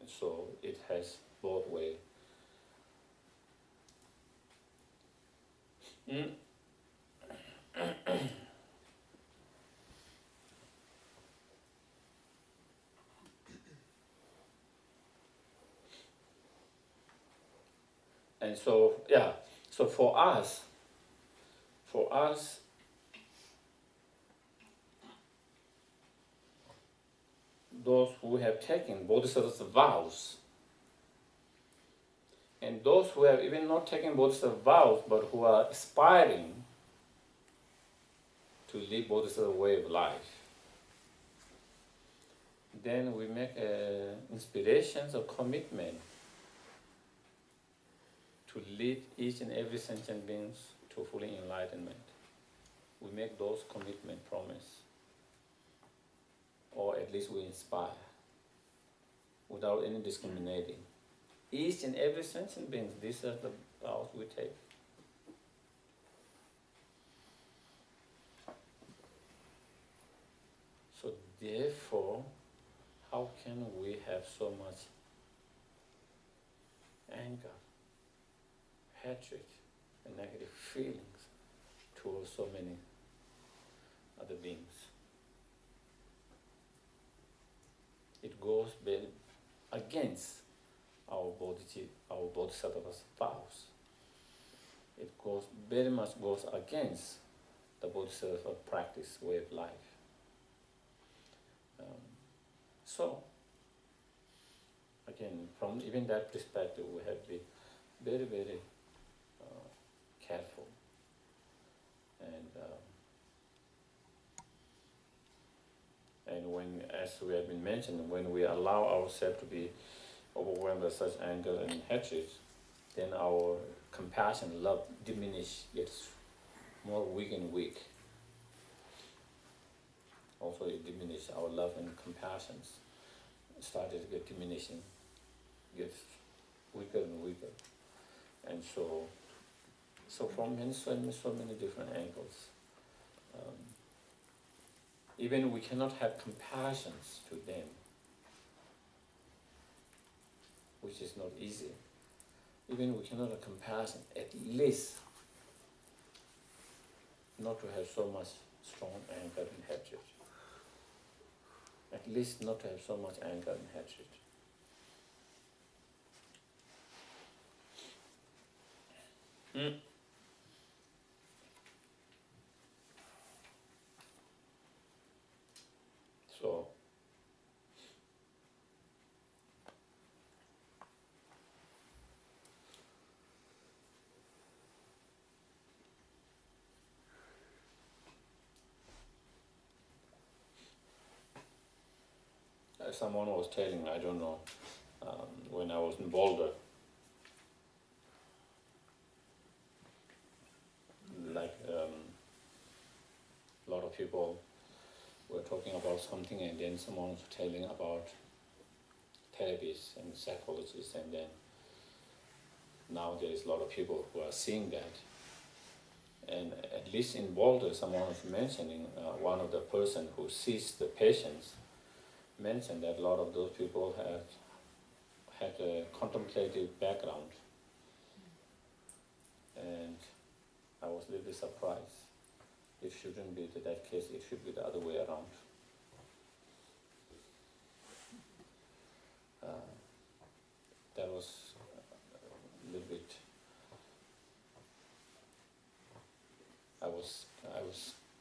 So it has both ways. And so, so for us, those who have taken bodhisattva's vows, and those who have even not taken bodhisattva's vows, but who are aspiring to live bodhisattva way of life, then we make inspirations or commitment to lead each and every sentient beings to full enlightenment. We make those commitment promise, or at least we inspire, without any discriminating. Each and every sentient being, these are the vows we take. So therefore, how can we have so much anger, hatred, and negative feelings towards so many other beings. It goes very against our bodhisattva's vows. It goes very much goes against the bodhisattva practice, way of life. So, again, from even that perspective, we have to be very, very careful. And when, as we have been mentioning, when we allow ourselves to be overwhelmed by such anger and hatred, then our compassion, love gets more weak and weak. Also, it diminishes our love and compassion. Started to get diminishing, gets weaker and weaker, and so from so many different angles. Even we cannot have compassion to them, which is not easy. Even we cannot have compassion, at least not to have so much strong anger and hatred. At least not to have so much anger and hatred. So, as someone was telling, I don't know, when I was in Boulder, like a lot of people were talking about something, and then someone was telling about therapists and psychologists, and then now there is a lot of people who are seeing that. And at least in Boulder, someone was mentioning, one of the person who sees the patients mentioned that a lot of those people have had a contemplative background. And I was a little bit surprised. It shouldn't be that case, it should be the other way around. That was a little bit,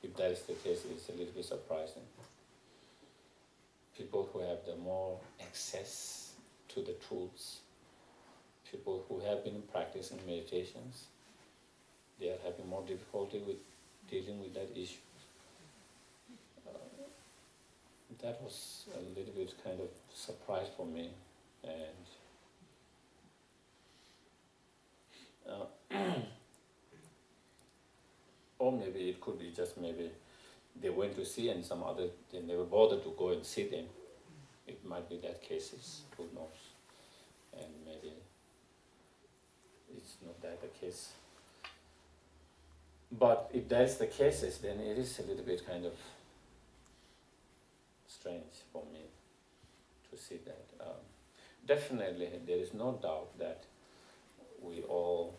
if that is the case, it's a little bit surprising. People who have the more access to the tools, people who have been practicing meditations, they are having more difficulty with dealing with that issue. That was a little bit kind of surprise for me, and or maybe it could be just maybe they went to see and some other, they never bothered to go and see them. It might be that cases, who knows, and maybe it's not that the case. But if that's the cases, then it is a little bit kind of strange for me to see that. Definitely, there is no doubt that we all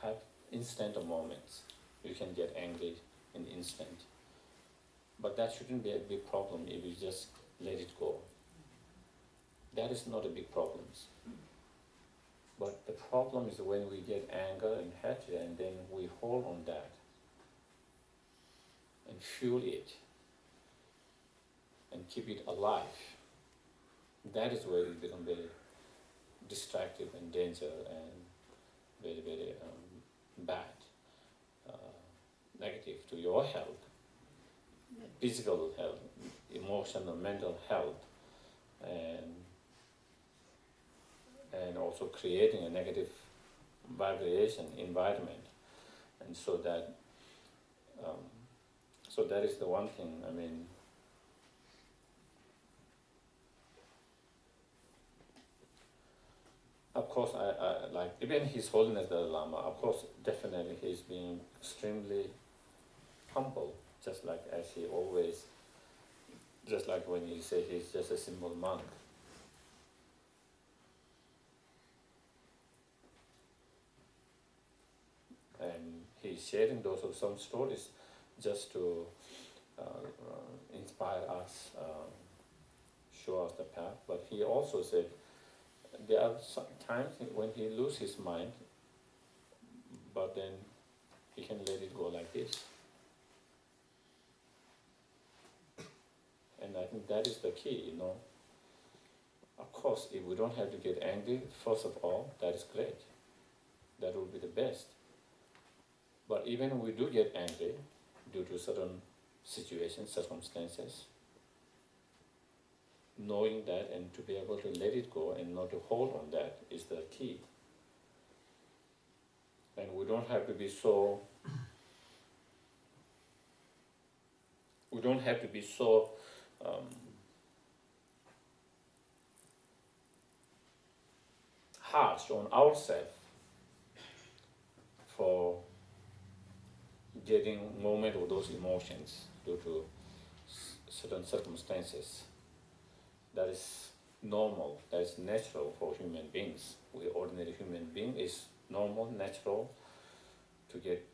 have instant moments. You can get angry in the instant. But that shouldn't be a big problem if you just let it go. That is not a big problem. But the problem is when we get anger and hatred and then we hold on that and fuel it and keep it alive. That is where it becomes very destructive and dangerous and very, very bad, negative to your health, physical health, emotional, mental health, and also creating a negative vibration environment. And so that is the one thing. I mean, of course, I like, even His Holiness Dalai Lama, of course, definitely he's being extremely humble, just like as he always, just like when you say he's just a simple monk. sharing those of some stories just to inspire us, show us the path. But he also said there are some times when he loses his mind, but then he can let it go like this. And I think that is the key, you know. Of course, if we don't have to get angry, first of all, that is great. That would be the best. But even when we do get angry due to certain situations, circumstances, knowing that and to be able to let it go and not to hold on that is the key. And we don't have to be so harsh on ourselves for getting moment of those emotions due to certain circumstances. That is normal, that is natural for human beings. We ordinary human being is normal, natural to get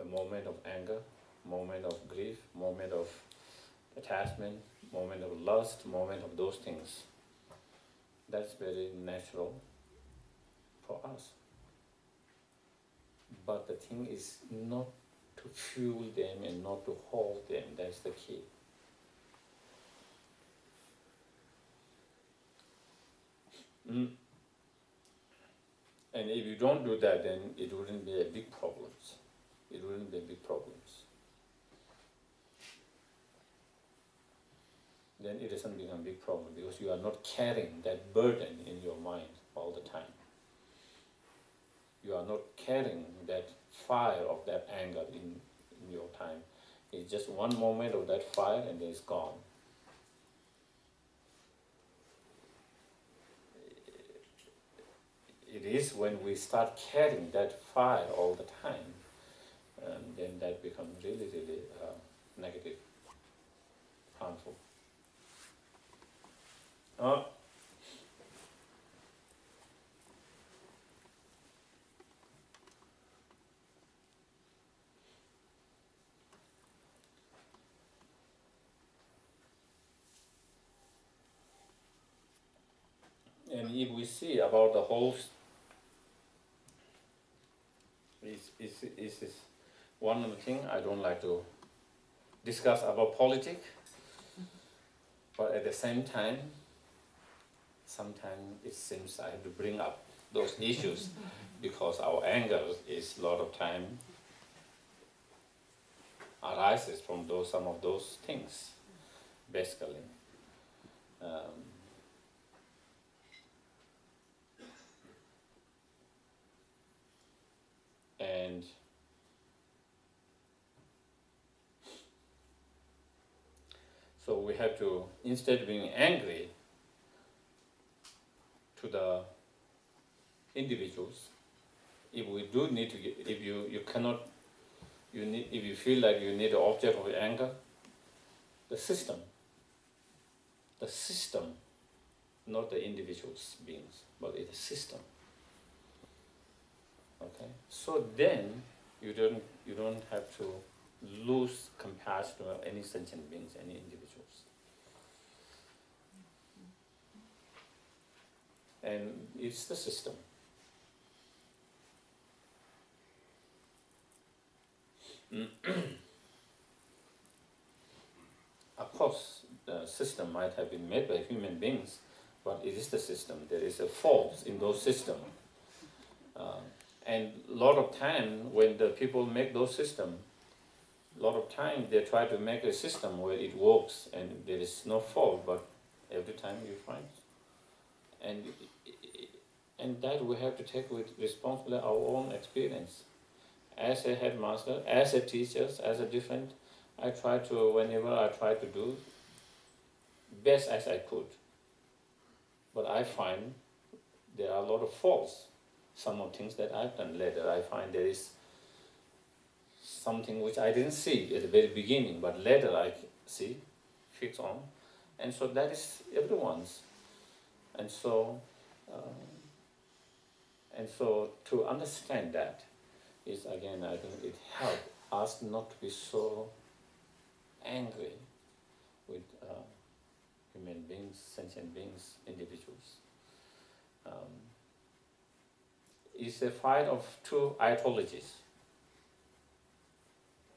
a moment of anger, moment of grief, moment of attachment, moment of lust, moment of those things. That's very natural for us. But the thing is not to fuel them and not to hold them. That's the key. And if you don't do that, then it wouldn't be a big problem. It wouldn't be a big problem. Then it doesn't become a big problem because you are not carrying that burden in your mind all the time. You are not carrying that fire of that anger in your time. It's just one moment of that fire and then it's gone. It is when we start carrying that fire all the time, then that becomes really, really negative, harmful. And if we see about the whole, is one of the things I don't like to discuss about politics, but at the same time, sometimes it seems I have to bring up those issues because our anger is a lot of time arises from some of those things, basically. And so we have to, instead of being angry to the individuals, if we do need to get, if you cannot, you need, if you feel like you need an object of anger, the system, not the individuals beings, but it's a system. Okay, so then you don't have to lose compassion to any sentient beings, any individuals. And it's the system. Of course, the system might have been made by human beings, but it is the system. There is a fault in those systems. And a lot of time when the people make those systems, a lot of time they try to make a system where it works and there is no fault, but every time you find. And that we have to take with responsibility our own experience. As a headmaster, as a teacher, as a different, I try to, whenever I try to do best as I could. But I find there are a lot of faults. Some of things that I've done later, I find there is something which I didn't see at the very beginning, but later I see, fix on. And so that is everyone's. And so to understand that, is, again, I think it helped us not to be so angry with human beings, sentient beings, individuals. It's a fight of two ideologies.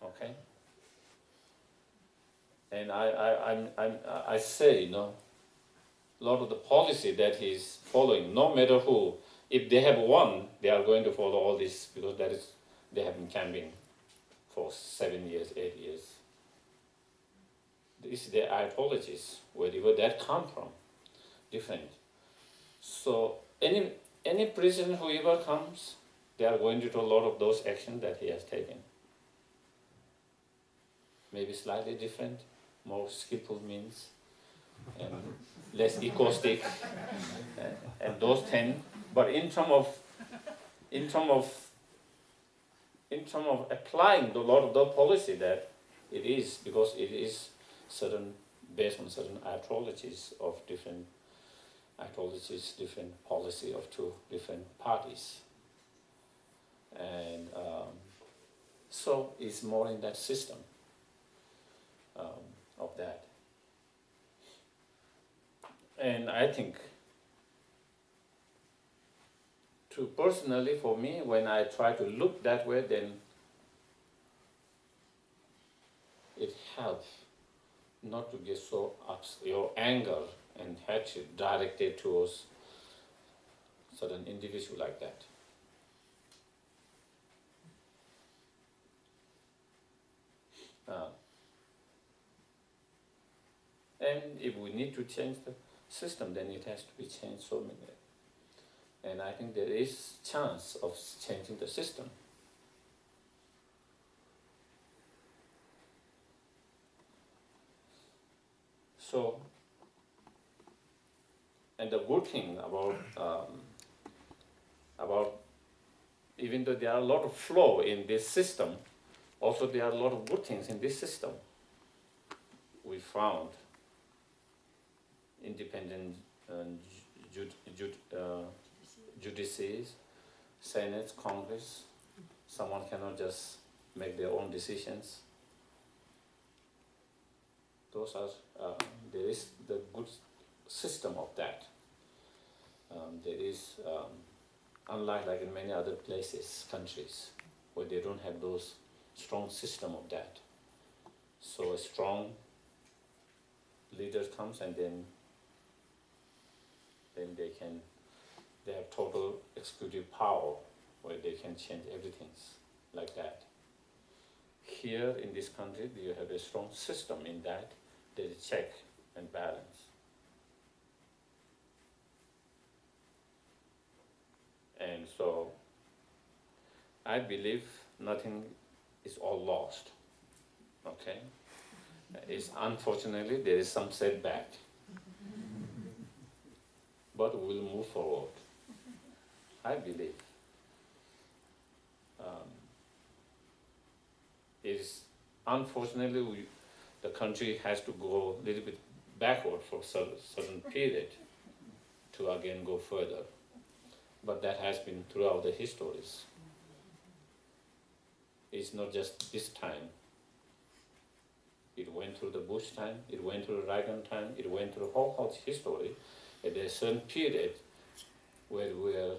Okay? And I say, a lot of the policy that he's following, no matter who, if they have won, they are going to follow all this because they have been campaigning for 7 years, 8 years. This is their ideologies, wherever that come from, different. So any president, whoever comes, they are going to do a lot of those actions that he has taken. Maybe slightly different, more skillful means, and less egoistic, and those 10. But in terms of applying a lot of the policy that it is, because it is based on certain ideologies, different policy of two different parties. And so it's more in that system of that. And I think, personally for me, when I try to look that way, then it helps not to get so upset, your anger and hatred directed towards certain individual like that. And if we need to change the system, then it has to be changed so many. And I think there is chance of changing the system. So, and the good thing about even though there are a lot of flaw in this system, also there are a lot of good things in this system. We found independent judiciaries, Senate, Congress. Someone cannot just make their own decisions. Those are, there is the good system of that. There is, unlike like in many other places, countries, where they don't have those strong system of that. So a strong leader comes, and then they have total executive power, where they can change everything like that. Here in this country, you have a strong system in that. There is check and balance. And so I believe nothing is all lost. Okay? Unfortunately, there is some setback. But we will move forward. I believe. Unfortunately, the country has to go a little bit backward for a certain period to again go further. But that has been throughout the histories. It's not just this time. It went through the Bush time, it went through the Reagan time, it went through the whole history. At a certain period where we are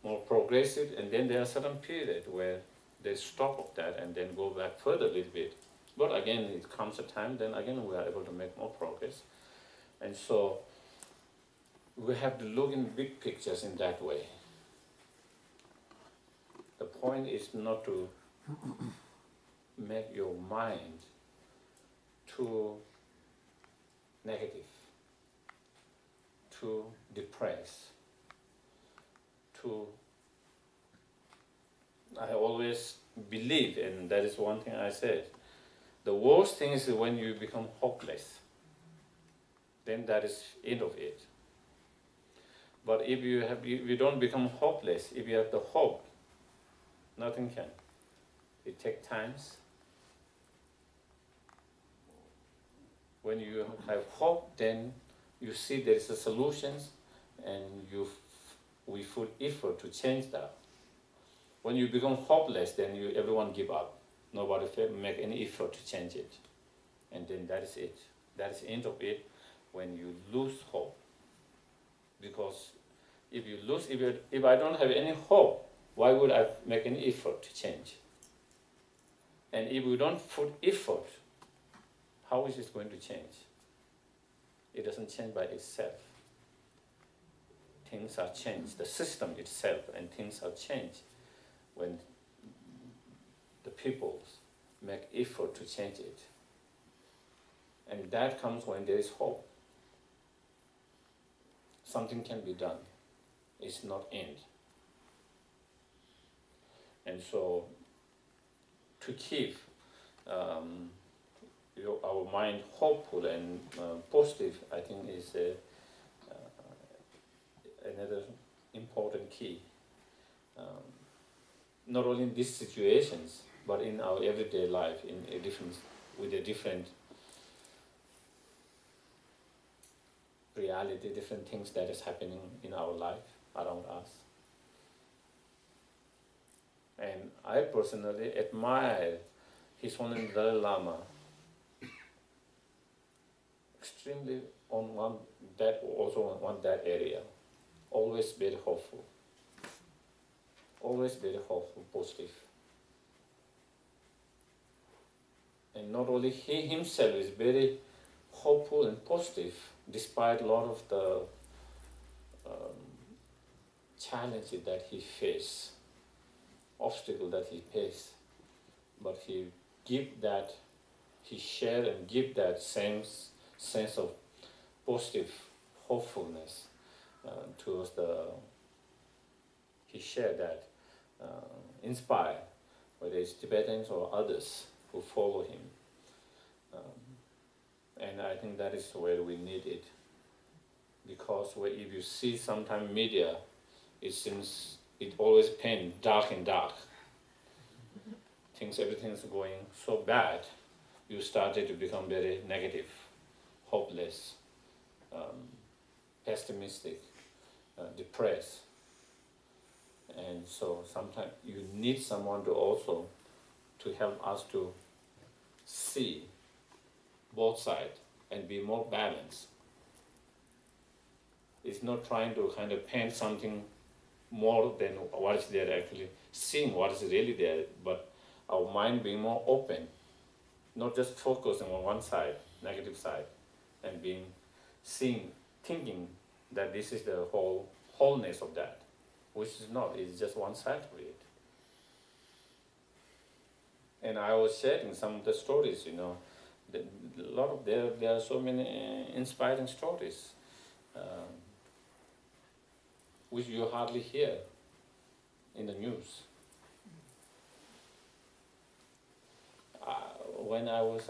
more progressive, and then there are certain period where they stop of that and then go back further a little bit. But again, it comes a time, then again we are able to make more progress. And so we have to look in big pictures in that way. The point is not to make your mind too negative, too depressed, I always believe, and that is one thing I said, the worst thing is when you become hopeless. Then that is end of it. But if you don't become hopeless, if you have the hope, nothing can. It takes times. When you have hope, then you see there is a solutions, and we put effort to change that. When you become hopeless, then everyone give up. Nobody make any effort to change it. And then that is it. That is the end of it when you lose hope. Because if I don't have any hope, why would I make any effort to change? And if we don't put effort, how is it going to change? It doesn't change by itself. Things are changed, the system itself, and things are changed when the people make effort to change it. And that comes when there is hope. Something can be done. It's not end. And so to keep our mind hopeful and positive, I think is another important key. Not only in these situations, but in our everyday life, with a different reality, different things that is happening in our life around us. And I personally admire His Holiness Dalai Lama extremely on that area. Always very hopeful. Always very hopeful, positive. And not only he himself is very hopeful and positive, despite a lot of the challenges that he faced, obstacles that he faced, but he share and give that same sense of positive hopefulness towards he shared that, inspire, whether it's Tibetans or others who follow him. And I think that is where we need it. Because if you see sometimes media, it always paint dark and dark. Everything's going so bad, you started to become very negative, hopeless, pessimistic, depressed. And so sometimes you need someone to help us to see both sides and be more balanced. It's not trying to kind of paint something more than what is there actually, seeing what is really there, but our mind being more open, not just focusing on one side, negative side, and thinking that this is the wholeness of that, which is not, it's just one side of it. And I was sharing some of the stories, there are so many inspiring stories, which you hardly hear in the news. When I was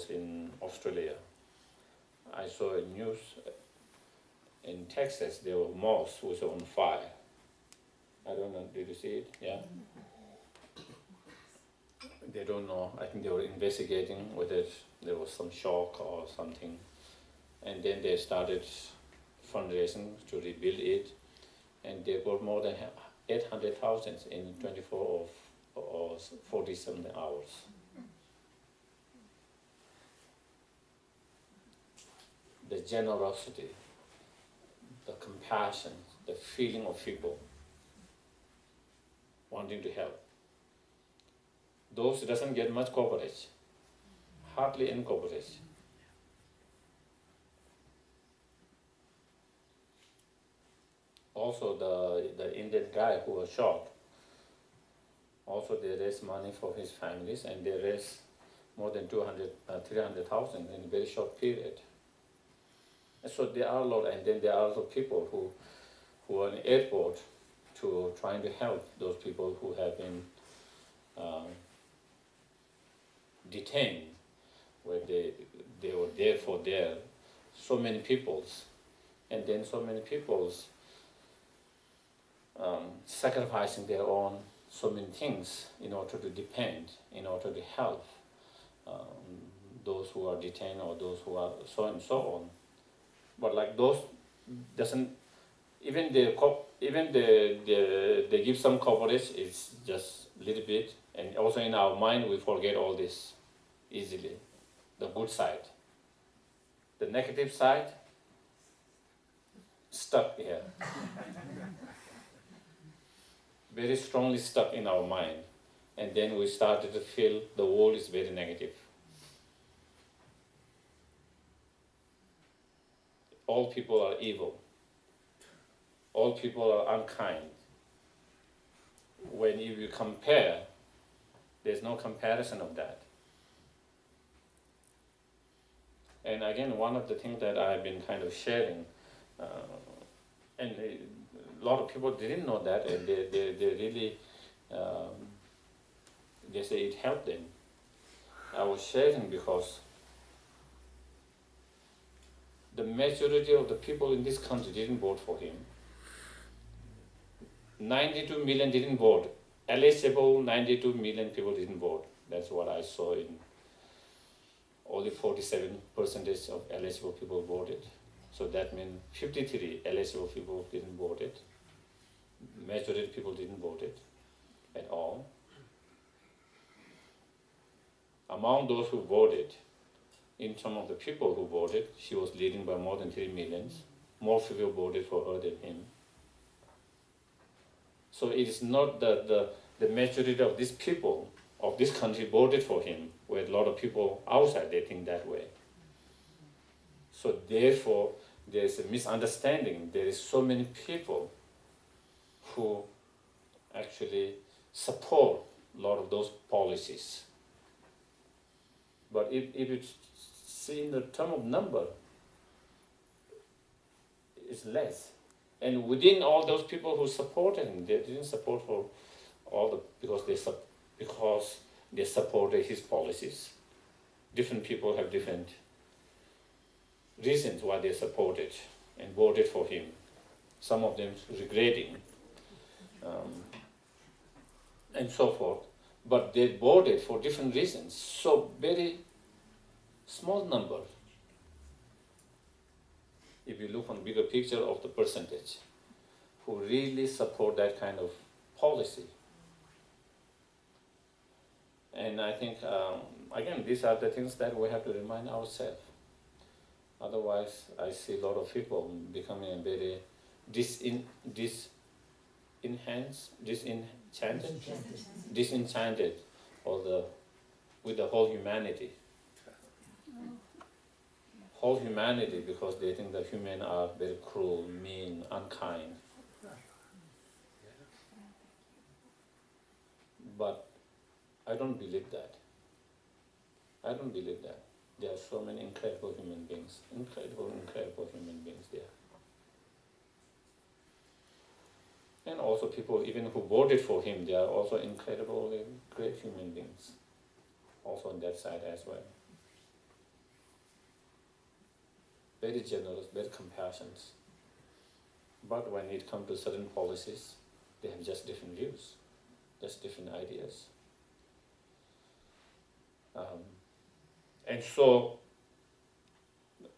in Australia, I saw a news in Texas. There were mosques was on fire. I don't know, did you see it? Yeah. They don't know. I think they were investigating whether there was some shock or something. And then they started fundraising to rebuild it. And they got more than 800,000 in 24 or 47 hours. The generosity, the compassion, the feeling of people wanting to help. Those doesn't get much coverage, hardly any coverage. Also, the Indian guy who was shot, also they raised money for his families, and they raised more than 300,000 in a very short period. And so there are a lot, and then there are also people who are in the airport trying to help those people who have been detained, where they were there for so many peoples, and then so many peoples sacrificing their own so many things in order to help those who are detained or those who are so and so on. But like those doesn't Even they give some coverage, it's just a little bit, and also in our mind we forget all this easily. The good side, the negative side, stuck here, very strongly stuck in our mind, and then we started to feel the world is very negative. All people are evil. All people are unkind. When you compare, there's no comparison of that. And again, one of the things that I've been kind of sharing, and a lot of people didn't know that, and they really, they say it helped them. I was sharing because the majority of the people in this country didn't vote for him. 92 million didn't vote. Eligible 92 million people didn't vote. That's what I saw in only 47% of eligible people voted. So that means 53 eligible people didn't vote it. Majority people didn't vote it at all. Among those who voted, in terms of the people who voted, she was leading by more than 3 million. More people voted for her than him. So it is not that the majority of these people of this country voted for him, where a lot of people outside, they think that way. So therefore, there's a misunderstanding. There is so many people who actually support a lot of those policies. But if you see in the term of number, it's less. And within all those people who supported him, they didn't support for all the because they supported his policies. Different people have different reasons why they supported and voted for him. Some of them regretting, and so forth. But they voted for different reasons. So very small number. If you look on bigger picture of the percentage, who really support that kind of policy. And I think, again, these are the things that we have to remind ourselves. Otherwise, I see a lot of people becoming very disenchanted with the whole humanity. Whole humanity, because they think that humans are very cruel, mean, unkind. But I don't believe that. I don't believe that. There are so many incredible human beings, incredible human beings there. And also people even who voted for him, they are also incredibly great human beings, also on that side as well. Very generous, very compassionate. But when it comes to certain policies, they have just different views, just different ideas. And so,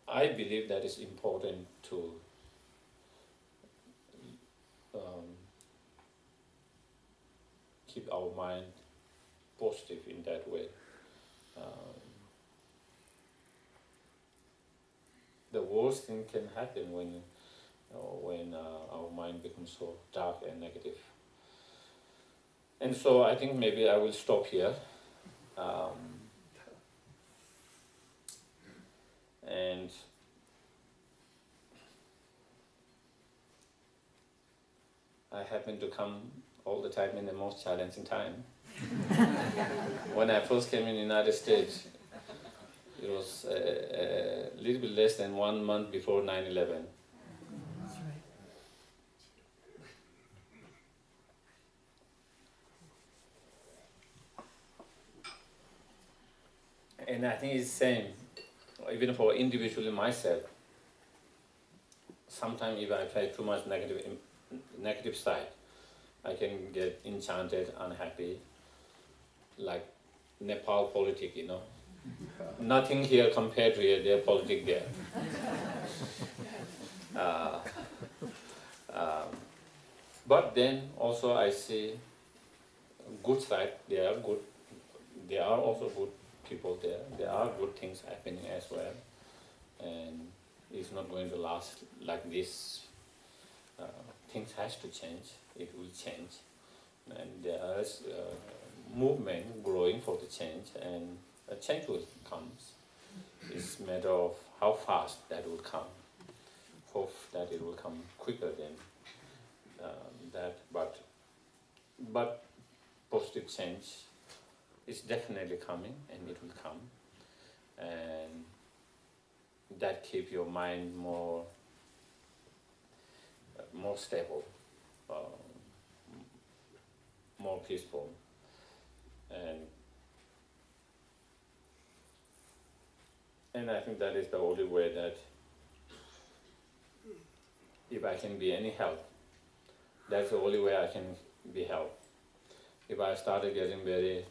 I believe that it's important to keep our mind positive in that way. The worst thing can happen when our mind becomes so dark and negative. And so I think maybe I will stop here. And I happen to come all the time in the most challenging time. When I first came in the United States, it was a little bit less than 1 month before 9/11. That's right. And I think it's the same, even for individually myself. Sometimes if I play too much negative side, I can get enchanted, unhappy, like Nepal politics, you know. Nothing here compared to their politics there. But then also I see good side. There are good. There are also good people there. There are good things happening as well, and it's not going to last like this. Things has to change. It will change, and there is movement growing for the change, and a change will come. It's a matter of how fast that will come. Hope that it will come quicker than that, but positive change is definitely coming, and it will come, and that keep your mind more stable, more peaceful, and I think that is the only way that if I can be any help, that's the only way I can be help. If I started getting very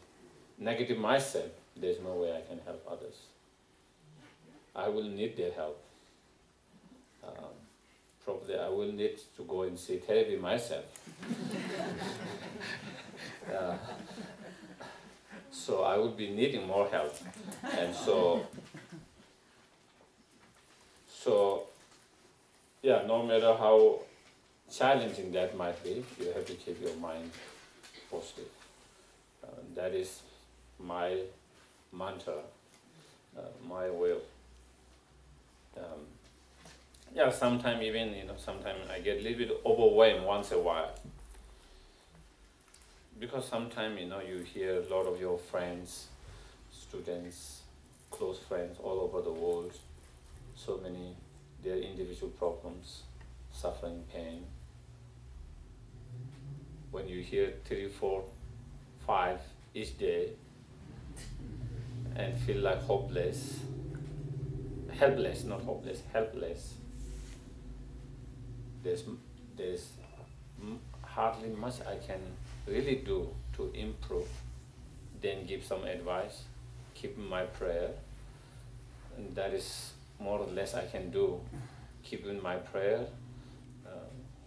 negative myself, there's no way I can help others. I will need their help. Probably I will need to go and see therapy myself. So I will be needing more help. And so yeah, no matter how challenging that might be, you have to keep your mind positive. That is my mantra, my will. Yeah, sometimes even, sometimes I get a little bit overwhelmed once in a while. Because sometimes, you hear a lot of your friends, students, close friends all over the world, so many, their individual problems, suffering, pain. When you hear 3, 4, 5 each day and feel like hopeless, helpless, not hopeless, helpless, there's hardly much I can really do to improve, then give some advice, keep my prayer, and that is more or less I can do, keep in my prayer,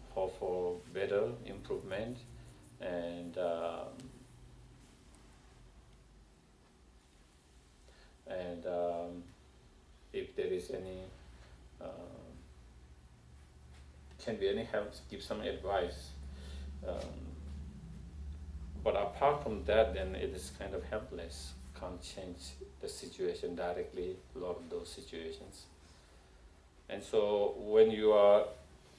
hope for better improvement, and if there is any can be any help, give some advice. But apart from that, then it is kind of helpless. Can't change the situation directly, a lot of those situations. And so when you are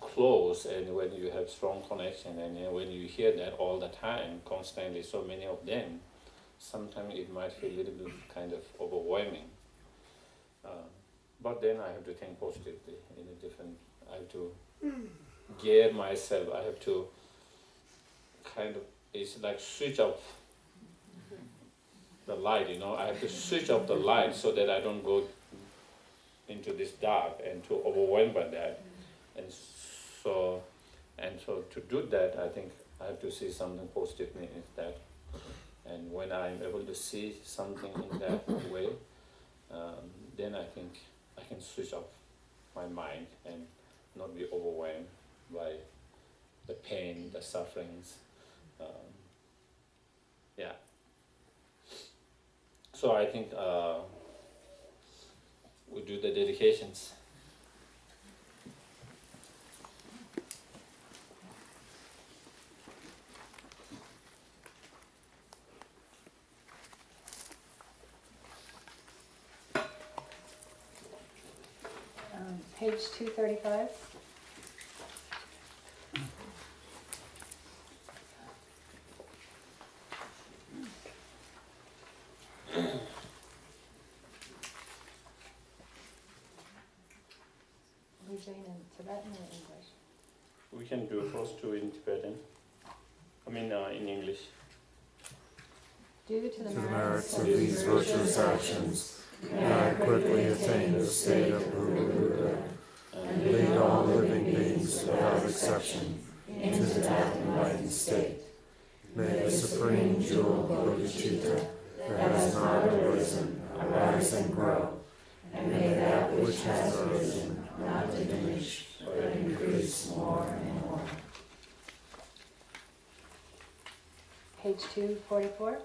close and when you have strong connection and when you hear that all the time, constantly, so many of them, sometimes it might feel a little bit kind of overwhelming. But then I have to think positively in a different, I have to gear myself, I have to kind of, it's like switch off the light, I have to switch off the light so that I don't go into this dark and too overwhelmed by that. And so to do that, I think I have to see something positive in that. And when I'm able to see something in that way, then I think I can switch off my mind and not be overwhelmed by the pain, the sufferings. Yeah. So I think we do the dedications. Page 235. Are we saying in Tibetan or English? We can do first two in Tibetan. In English. Due to the merits of these virtuous actions, may I quickly attain the state of Buddha, and lead all living beings without exception into that enlightened state. May the supreme jewel bodhicitta that has not arisen arise and grow, and may that which has arisen not diminish but increase more and more. page 244.